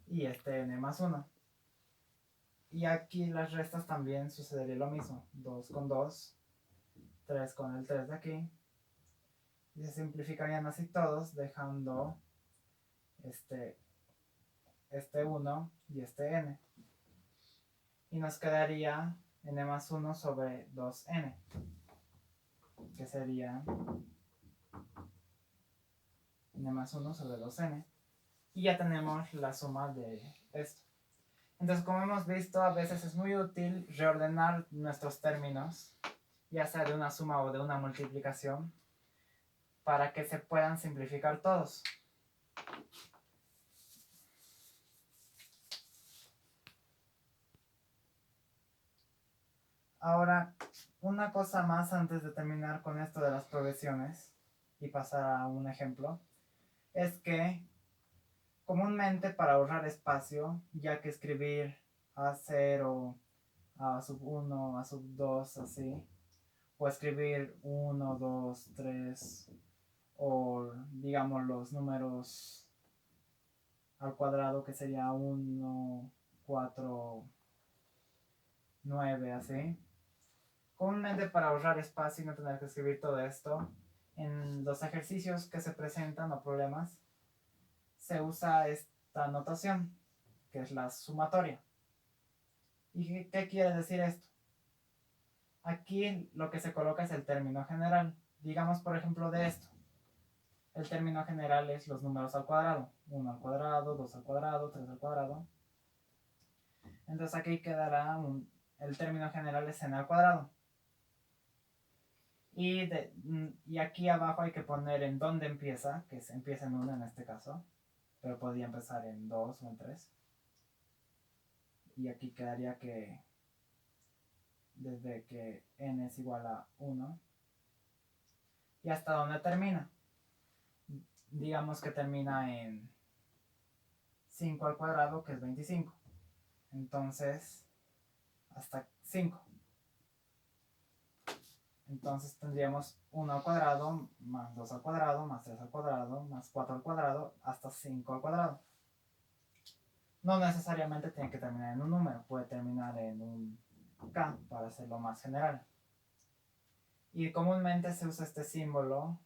y este n más 1. Y aquí las restas también sucedería lo mismo, 2 con 2, 3 con el 3 de aquí, y se simplificarían así todos dejando este 1 y este n. Y nos quedaría n más 1 sobre 2n, que sería n más 1 sobre 2n. Y ya tenemos la suma de esto. Entonces, como hemos visto, a veces es muy útil reordenar nuestros términos, ya sea de una suma o de una multiplicación, para que se puedan simplificar todos. Ahora, una cosa más antes de terminar con esto de las progresiones y pasar a un ejemplo, es que comúnmente para ahorrar espacio, ya que escribir A0, A sub 1, A sub 2, así, o escribir 1, 2, 3, o digamos los números al cuadrado, que sería 1, 4, 9, así. Comúnmente para ahorrar espacio y no tener que escribir todo esto, en los ejercicios que se presentan o problemas, se usa esta notación, que es la sumatoria. ¿Y qué quiere decir esto? Aquí lo que se coloca es el término general. Digamos, por ejemplo, de esto. El término general es los números al cuadrado. 1 al cuadrado, 2 al cuadrado, 3 al cuadrado. Entonces aquí quedará el término general es n al cuadrado. Y aquí abajo hay que poner en dónde empieza, que empieza en 1 en este caso. Pero podría empezar en 2 o en 3. Y aquí quedaría que desde que n es igual a 1 y hasta dónde termina. Digamos que termina en 5 al cuadrado, que es 25. Entonces, hasta 5. Entonces tendríamos 1 al cuadrado, más 2 al cuadrado, más 3 al cuadrado, más 4 al cuadrado, hasta 5 al cuadrado. No necesariamente tiene que terminar en un número, puede terminar en un K para hacerlo más general. Y comúnmente se usa este símbolo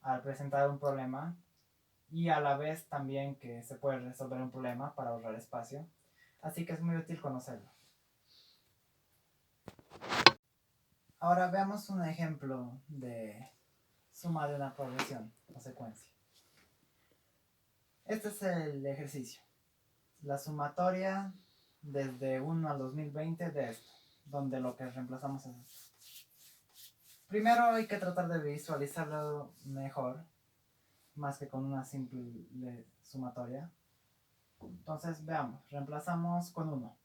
al presentar un problema y a la vez también que se puede resolver un problema para ahorrar espacio. Así que es muy útil conocerlo. Ahora veamos un ejemplo de suma de una progresión o secuencia. Este es el ejercicio. La sumatoria desde 1 al 2020 de esto, donde lo que reemplazamos es esto. Primero hay que tratar de visualizarlo mejor, más que con una simple sumatoria. Entonces veamos, reemplazamos con 1.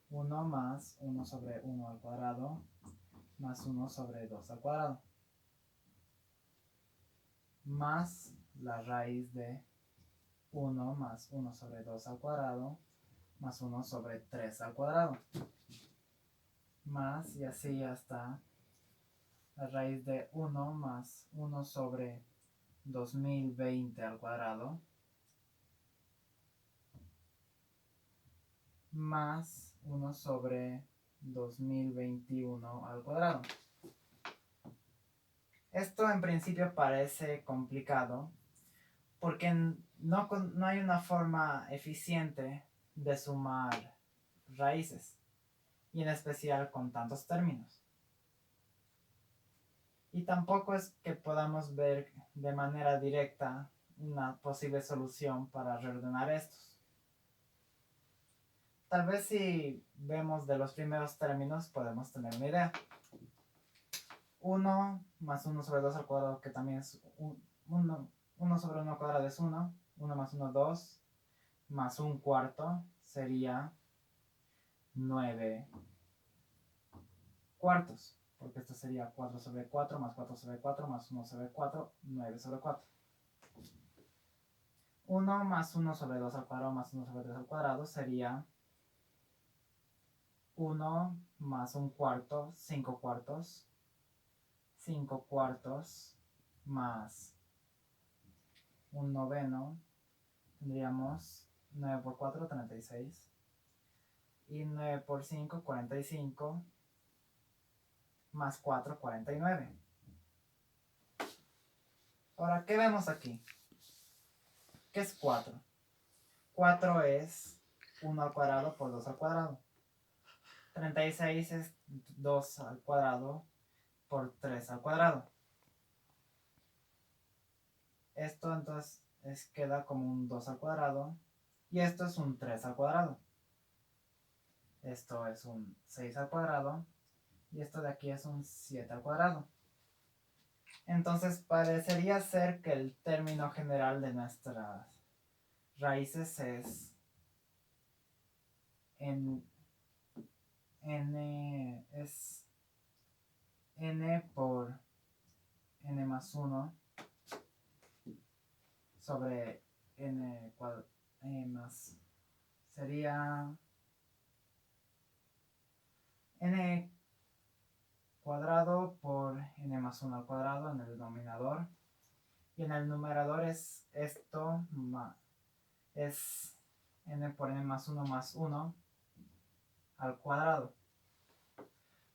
1 más 1 sobre 1 al cuadrado más 1 sobre 2 al cuadrado más la raíz de 1 más 1 sobre 2 al cuadrado más 1 sobre 3 al cuadrado más y así hasta la raíz de 1 más 1 sobre 2020 al cuadrado más 1 sobre 2021 al cuadrado. Esto en principio parece complicado porque no hay una forma eficiente de sumar raíces, y en especial con tantos términos. Y tampoco es que podamos ver de manera directa una posible solución para reordenar estos. Tal vez si vemos de los primeros términos podemos tener una idea. 1 más 1 sobre 2 al cuadrado, que también es 1 sobre 1 al cuadrado es 1. 1 más 1, 2. Más un cuarto sería 9 cuartos. Porque esto sería 4 sobre 4 más 4 sobre 4 más 1 sobre 4, 9 sobre 4. 1 más 1 sobre 2 al cuadrado más 1 sobre 3 al cuadrado sería 1 más un cuarto, 5 cuartos. 5 cuartos más un noveno, tendríamos 9 por 4, 36. Y 9 por 5, 45. Más 4, 49. Ahora, ¿qué vemos aquí? ¿Qué es 4? 4 es 1 al cuadrado por 2 al cuadrado. 36 es 2 al cuadrado por 3 al cuadrado. Esto entonces queda como un 2 al cuadrado. Y esto es un 3 al cuadrado. Esto es un 6 al cuadrado. Y esto de aquí es un 7 al cuadrado. Entonces parecería ser que el término general de nuestras raíces es n por n más 1 sobre n más, sería n cuadrado por n más 1 al cuadrado en el denominador, y en el numerador es esto, es n por n más 1 al cuadrado.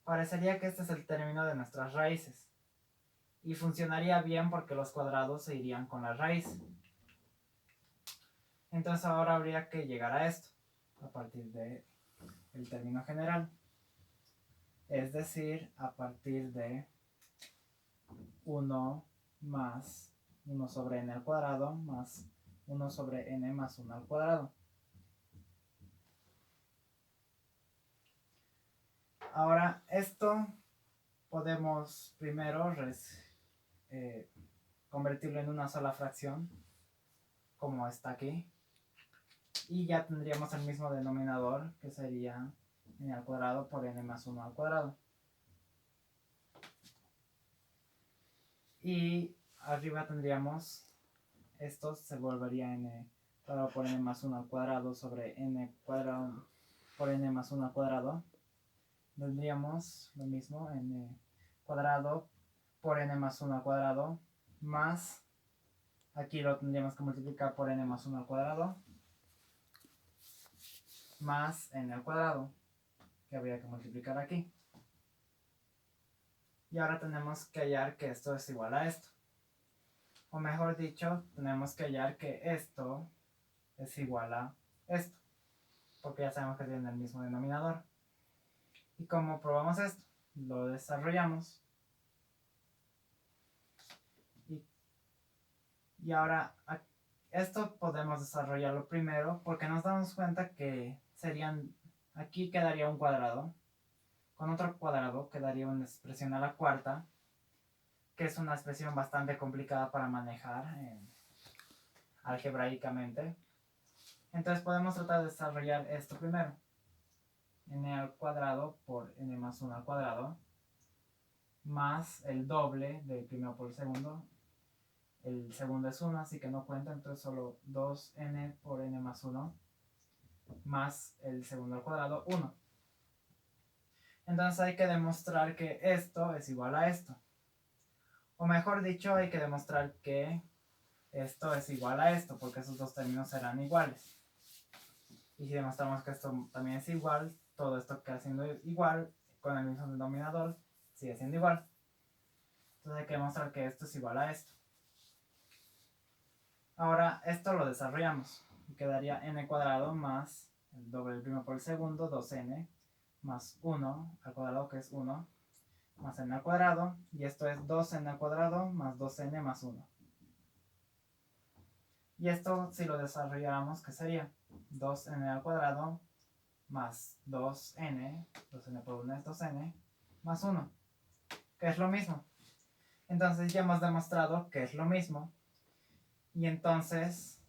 Parecería que este es el término de nuestras raíces, y funcionaría bien porque los cuadrados se irían con la raíz. Entonces ahora habría que llegar a esto a partir del término general, es decir, a partir de 1 más 1 sobre n al cuadrado más 1 sobre n más 1 al cuadrado. Ahora esto podemos primero convertirlo en una sola fracción, como está aquí, y ya tendríamos el mismo denominador, que sería n al cuadrado por n más 1 al cuadrado. Y arriba tendríamos, esto se volvería n cuadrado por n más 1 al cuadrado sobre n cuadrado por n más 1 al cuadrado. Tendríamos lo mismo, n cuadrado por n más 1 al cuadrado más, aquí lo tendríamos que multiplicar por n más 1 al cuadrado más n al cuadrado, que habría que multiplicar aquí. Y ahora tenemos que hallar que esto es igual a esto. O mejor dicho, tenemos que hallar que esto es igual a esto, porque ya sabemos que tienen el mismo denominador. ¿Y cómo probamos esto? Lo desarrollamos. Y ahora, esto podemos desarrollarlo primero porque nos damos cuenta que serían, aquí quedaría un cuadrado, con otro cuadrado quedaría una expresión a la cuarta, que es una expresión bastante complicada para manejar algebraicamente. Entonces podemos tratar de desarrollar esto primero. N al cuadrado por n más 1 al cuadrado más el doble del primero por el segundo. El segundo es 1, así que no cuenta, entonces solo 2n por n más 1 más el segundo al cuadrado, 1. Entonces hay que demostrar que esto es igual a esto. O mejor dicho, hay que demostrar que esto es igual a esto, porque esos dos términos serán iguales. Y si demostramos que esto también es igual, todo esto queda siendo igual, con el mismo denominador, sigue siendo igual. Entonces hay que demostrar que esto es igual a esto. Ahora esto lo desarrollamos. Y quedaría n cuadrado más el doble del primero por el segundo, 2n, más 1 al cuadrado, que es 1, más n al cuadrado. Y esto es 2n al cuadrado más 2n más 1. Y esto, si lo desarrolláramos, ¿qué sería? 2n al cuadrado más 2n, 2n por 1 es 2n, más 1, que es lo mismo. Entonces ya hemos demostrado que es lo mismo. Y entonces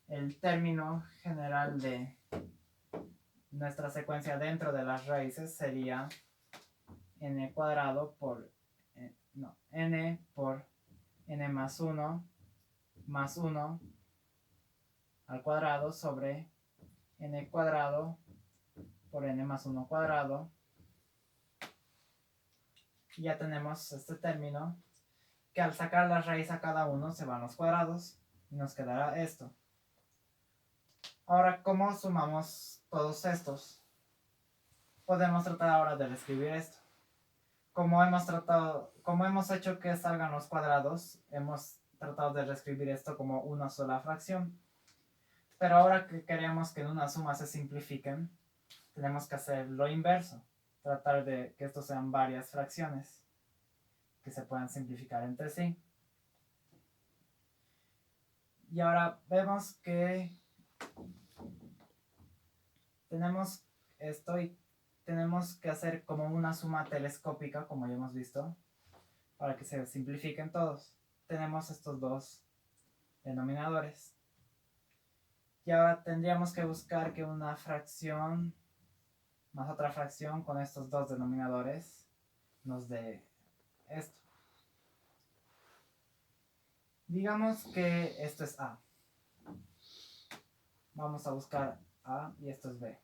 el término general de nuestra secuencia dentro de las raíces sería n cuadrado por, n por n más 1 al cuadrado sobre n cuadrado por n más 1 cuadrado. Y ya tenemos este término que al sacar la raíz a cada uno se van los cuadrados y nos quedará esto. Ahora, ¿cómo sumamos todos estos? Podemos tratar ahora de reescribir esto. Como hemos hecho que salgan los cuadrados, hemos tratado de reescribir esto como una sola fracción. Pero ahora que queremos que en una suma se simplifiquen, tenemos que hacer lo inverso. Tratar de que estos sean varias fracciones que se puedan simplificar entre sí. Y ahora vemos que tenemos esto y tenemos que hacer como una suma telescópica, como ya hemos visto, para que se simplifiquen todos. Tenemos estos dos denominadores. Y ahora tendríamos que buscar que una fracción más otra fracción con estos dos denominadores nos dé esto. Digamos que esto es A. Vamos a buscar A y esto es B.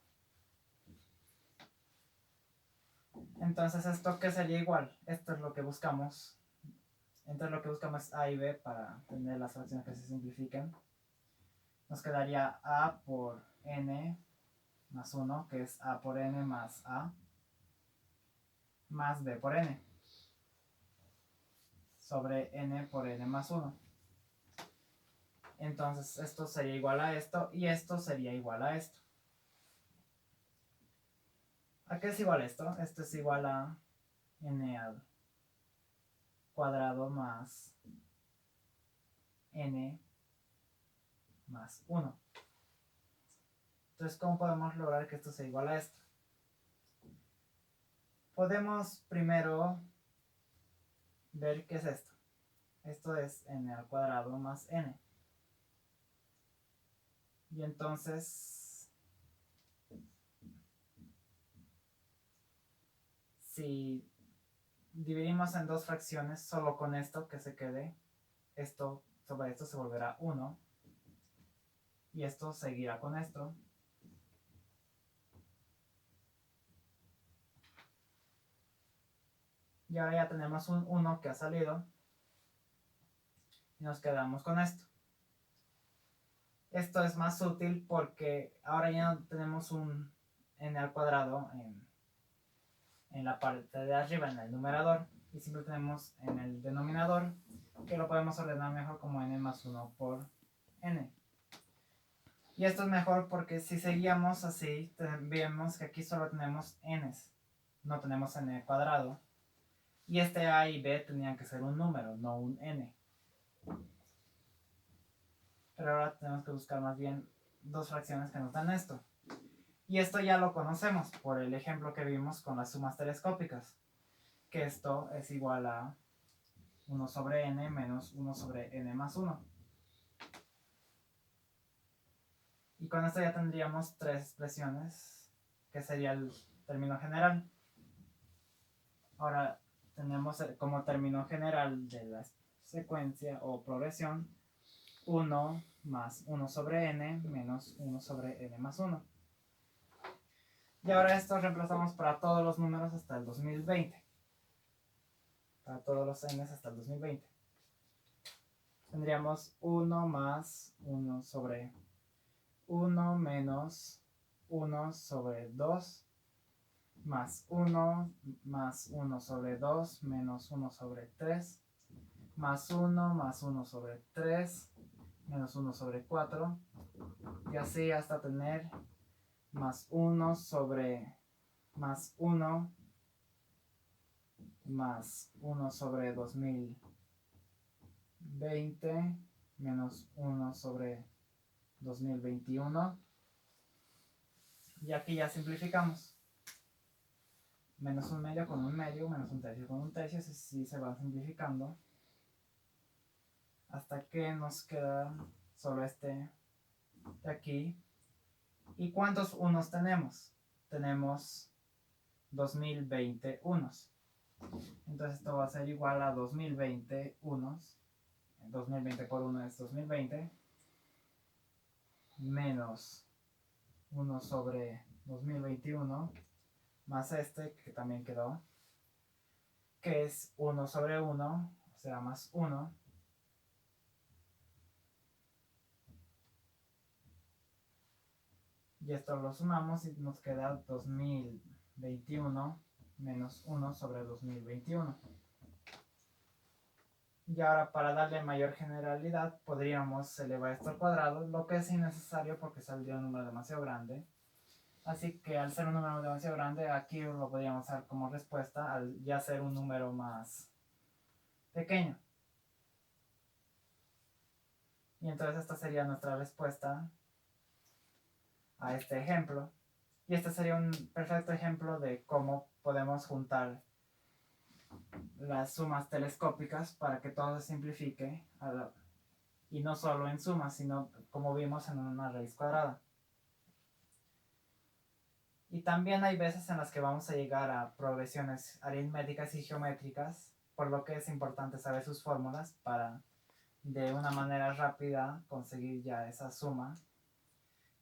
Entonces, ¿esto qué sería igual? Esto es lo que buscamos. Entonces lo que buscamos es A y B para tener las fracciones que se simplifiquen. Nos quedaría A por N más 1, que es A por N más A, más B por N, sobre N por N más 1. Entonces esto sería igual a esto y esto sería igual a esto. ¿A qué es igual esto? Esto es igual a N al cuadrado más N más 1. Entonces, ¿cómo podemos lograr que esto sea igual a esto? Podemos primero ver qué es esto. Esto es N al cuadrado más N. Y entonces si dividimos en dos fracciones, solo con esto que se quede, esto sobre esto se volverá 1. Y esto seguirá con esto. Y ahora ya tenemos un 1 que ha salido. Y nos quedamos con esto. Esto es más útil porque ahora ya no tenemos un n al cuadrado en la parte de arriba, en el numerador. Y siempre tenemos en el denominador, que lo podemos ordenar mejor como n más 1 por n. Y esto es mejor porque si seguíamos así, vemos que aquí solo tenemos n's. No tenemos n al cuadrado. Y este a y b tenían que ser un número, no un n. Pero ahora tenemos que buscar más bien dos fracciones que nos dan esto. Y esto ya lo conocemos por el ejemplo que vimos con las sumas telescópicas. Que esto es igual a 1 sobre n menos 1 sobre n más 1. Y con esto ya tendríamos tres expresiones, que sería el término general. Ahora tenemos como término general de la secuencia o progresión 1 más 1 sobre n menos 1 sobre n más 1. Y ahora esto reemplazamos para todos los números hasta el 2020. Para todos los n hasta el 2020. Tendríamos 1 más 1 sobre 1 menos 1 sobre 2 más 1 más 1 sobre 2 menos 1 sobre 3 más 1 más 1 sobre 3 menos 1 sobre 4 y así hasta tener más 1 sobre más 1 más 1 sobre 2020 menos 1 sobre 2021 y aquí ya simplificamos. Menos un medio con un medio, menos un tercio con un tercio, así se va simplificando hasta que nos queda solo este de aquí. ¿Y cuántos unos tenemos? Tenemos 2020 unos. Entonces esto va a ser igual a 2020 unos. 2020 por 1 es 2020. Menos 1 sobre 2021. Más este que también quedó. Que es 1 sobre 1. O sea, más 1. Y esto lo sumamos y nos queda 2021 menos 1 sobre 2021. Y ahora para darle mayor generalidad podríamos elevar esto al cuadrado, lo que es innecesario porque saldría un número demasiado grande. Así que al ser un número demasiado grande, aquí lo podríamos usar como respuesta al ya ser un número más pequeño. Y entonces esta sería nuestra respuesta a este ejemplo. Y este sería un perfecto ejemplo de cómo podemos juntar las sumas telescópicas para que todo se simplifique y no solo en sumas, sino como vimos en una raíz cuadrada. Y también hay veces en las que vamos a llegar a progresiones aritméticas y geométricas, por lo que es importante saber sus fórmulas para de una manera rápida conseguir ya esa suma,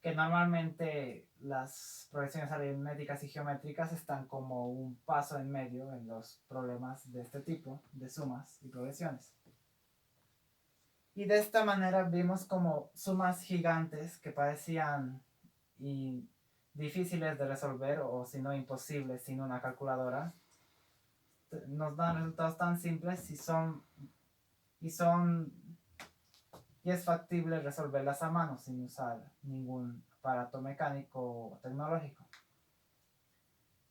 que normalmente las progresiones aritméticas y geométricas están como un paso en medio en los problemas de este tipo, de sumas y progresiones. Y de esta manera vimos como sumas gigantes que parecían difíciles de resolver o si no imposibles sin una calculadora, nos dan resultados tan simples y es factible resolverlas a mano sin usar ningún aparato mecánico o tecnológico.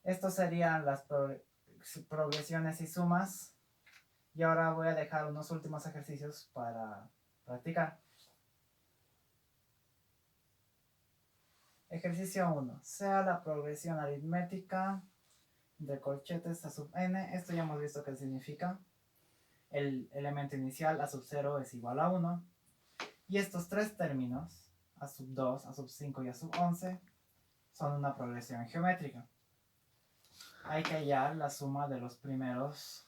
Estos serían las progresiones y sumas. Y ahora voy a dejar unos últimos ejercicios para practicar. Ejercicio 1. Sea la progresión aritmética de corchetes a sub n. Esto ya hemos visto qué significa. El elemento inicial a sub 0 es igual a 1. Y estos tres términos, a sub 2, a sub 5 y a sub 11, son una progresión geométrica. hay que hallar la suma de los primeros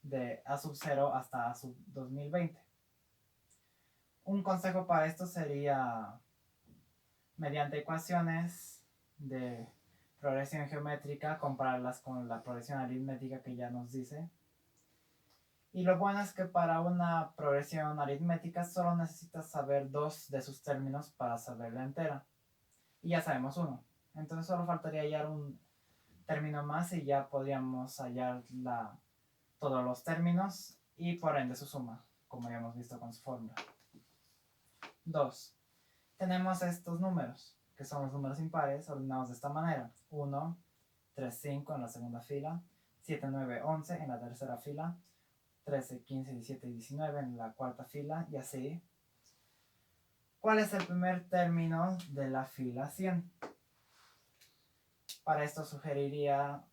de A sub 0 hasta A sub 2020. Un consejo para esto sería, mediante ecuaciones de progresión geométrica, compararlas con la progresión aritmética que ya nos dice. Y lo bueno es que para una progresión aritmética solo necesitas saber dos de sus términos para saberla entera. Y ya sabemos uno. Entonces solo faltaría hallar un término más y ya podríamos hallar todos los términos y por ende su suma, como ya hemos visto con su fórmula. 2. Tenemos estos números, que son los números impares, ordenados de esta manera. 1, 3, 5 en la segunda fila, 7, 9, 11 en la tercera fila, 13, 15, 17 y 19 en la cuarta fila, y así. ¿Cuál es el primer término de la fila 100? Para esto sugeriría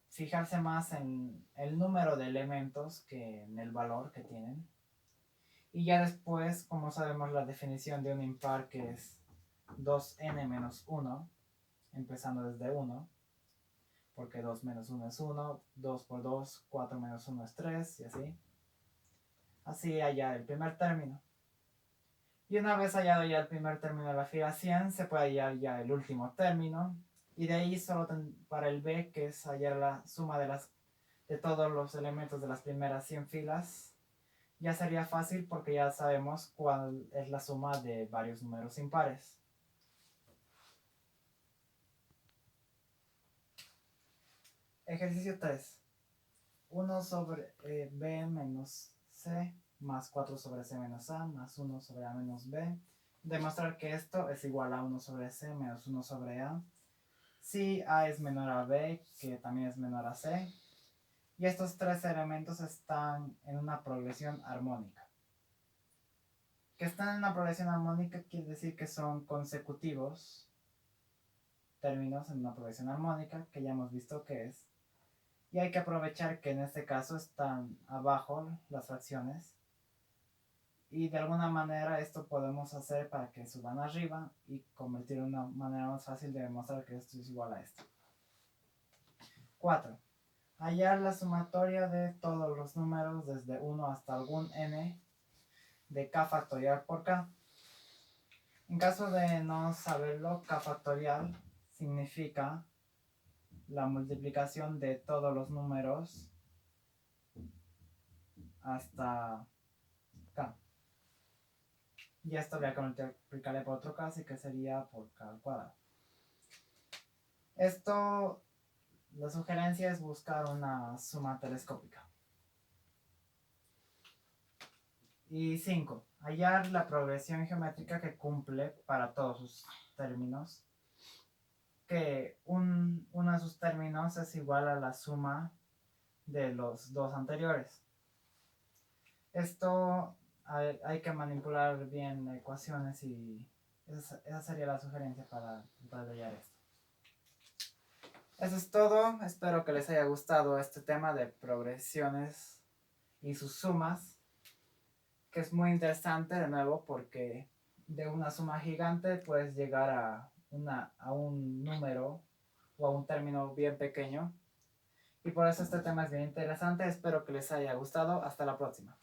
fijarse más en el número de elementos que en el valor que tienen. Y ya después, como sabemos la definición de un impar, que es 2n menos 1, empezando desde 1, porque 2 menos 1 es 1, 2 por 2, 4 menos 1 es 3, y así. Así hallar el primer término. Y una vez hallado ya el primer término de la fila 100, se puede hallar ya el último término. Y de ahí solo para el b, que es hallar la suma de todos los elementos de las primeras 100 filas, ya sería fácil porque ya sabemos cuál es la suma de varios números impares. Ejercicio 3. 1 sobre b menos c más 4 sobre c menos a más 1 sobre a menos b. Demostrar que esto es igual a 1 sobre c menos 1 sobre a. Si a es menor a b, que también es menor a c. Y estos tres elementos están en una progresión armónica. Que están en una progresión armónica quiere decir que son consecutivos términos en una progresión armónica, que ya hemos visto que es. Y hay que aprovechar que en este caso están abajo las fracciones. Y de alguna manera esto podemos hacer para que suban arriba y convertir en una manera más fácil de demostrar que esto es igual a esto. 4. Hallar la sumatoria de todos los números desde 1 hasta algún n de k factorial por k. En caso de no saberlo, k factorial significa la multiplicación de todos los números hasta k. Y esto habría que multiplicarle por otro k, así que sería por k al cuadrado. Esto, la sugerencia es buscar una suma telescópica. Y 5. Hallar la progresión geométrica que cumple para todos sus términos. Que uno de sus términos es igual a la suma de los dos anteriores. Esto hay que manipular bien ecuaciones y esa sería la sugerencia para hallar esto. Eso es todo. Espero que les haya gustado este tema de progresiones y sus sumas, que es muy interesante de nuevo porque de una suma gigante puedes llegar a un número o a un término bien pequeño. Y por eso este tema es bien interesante. Espero que les haya gustado. Hasta la próxima.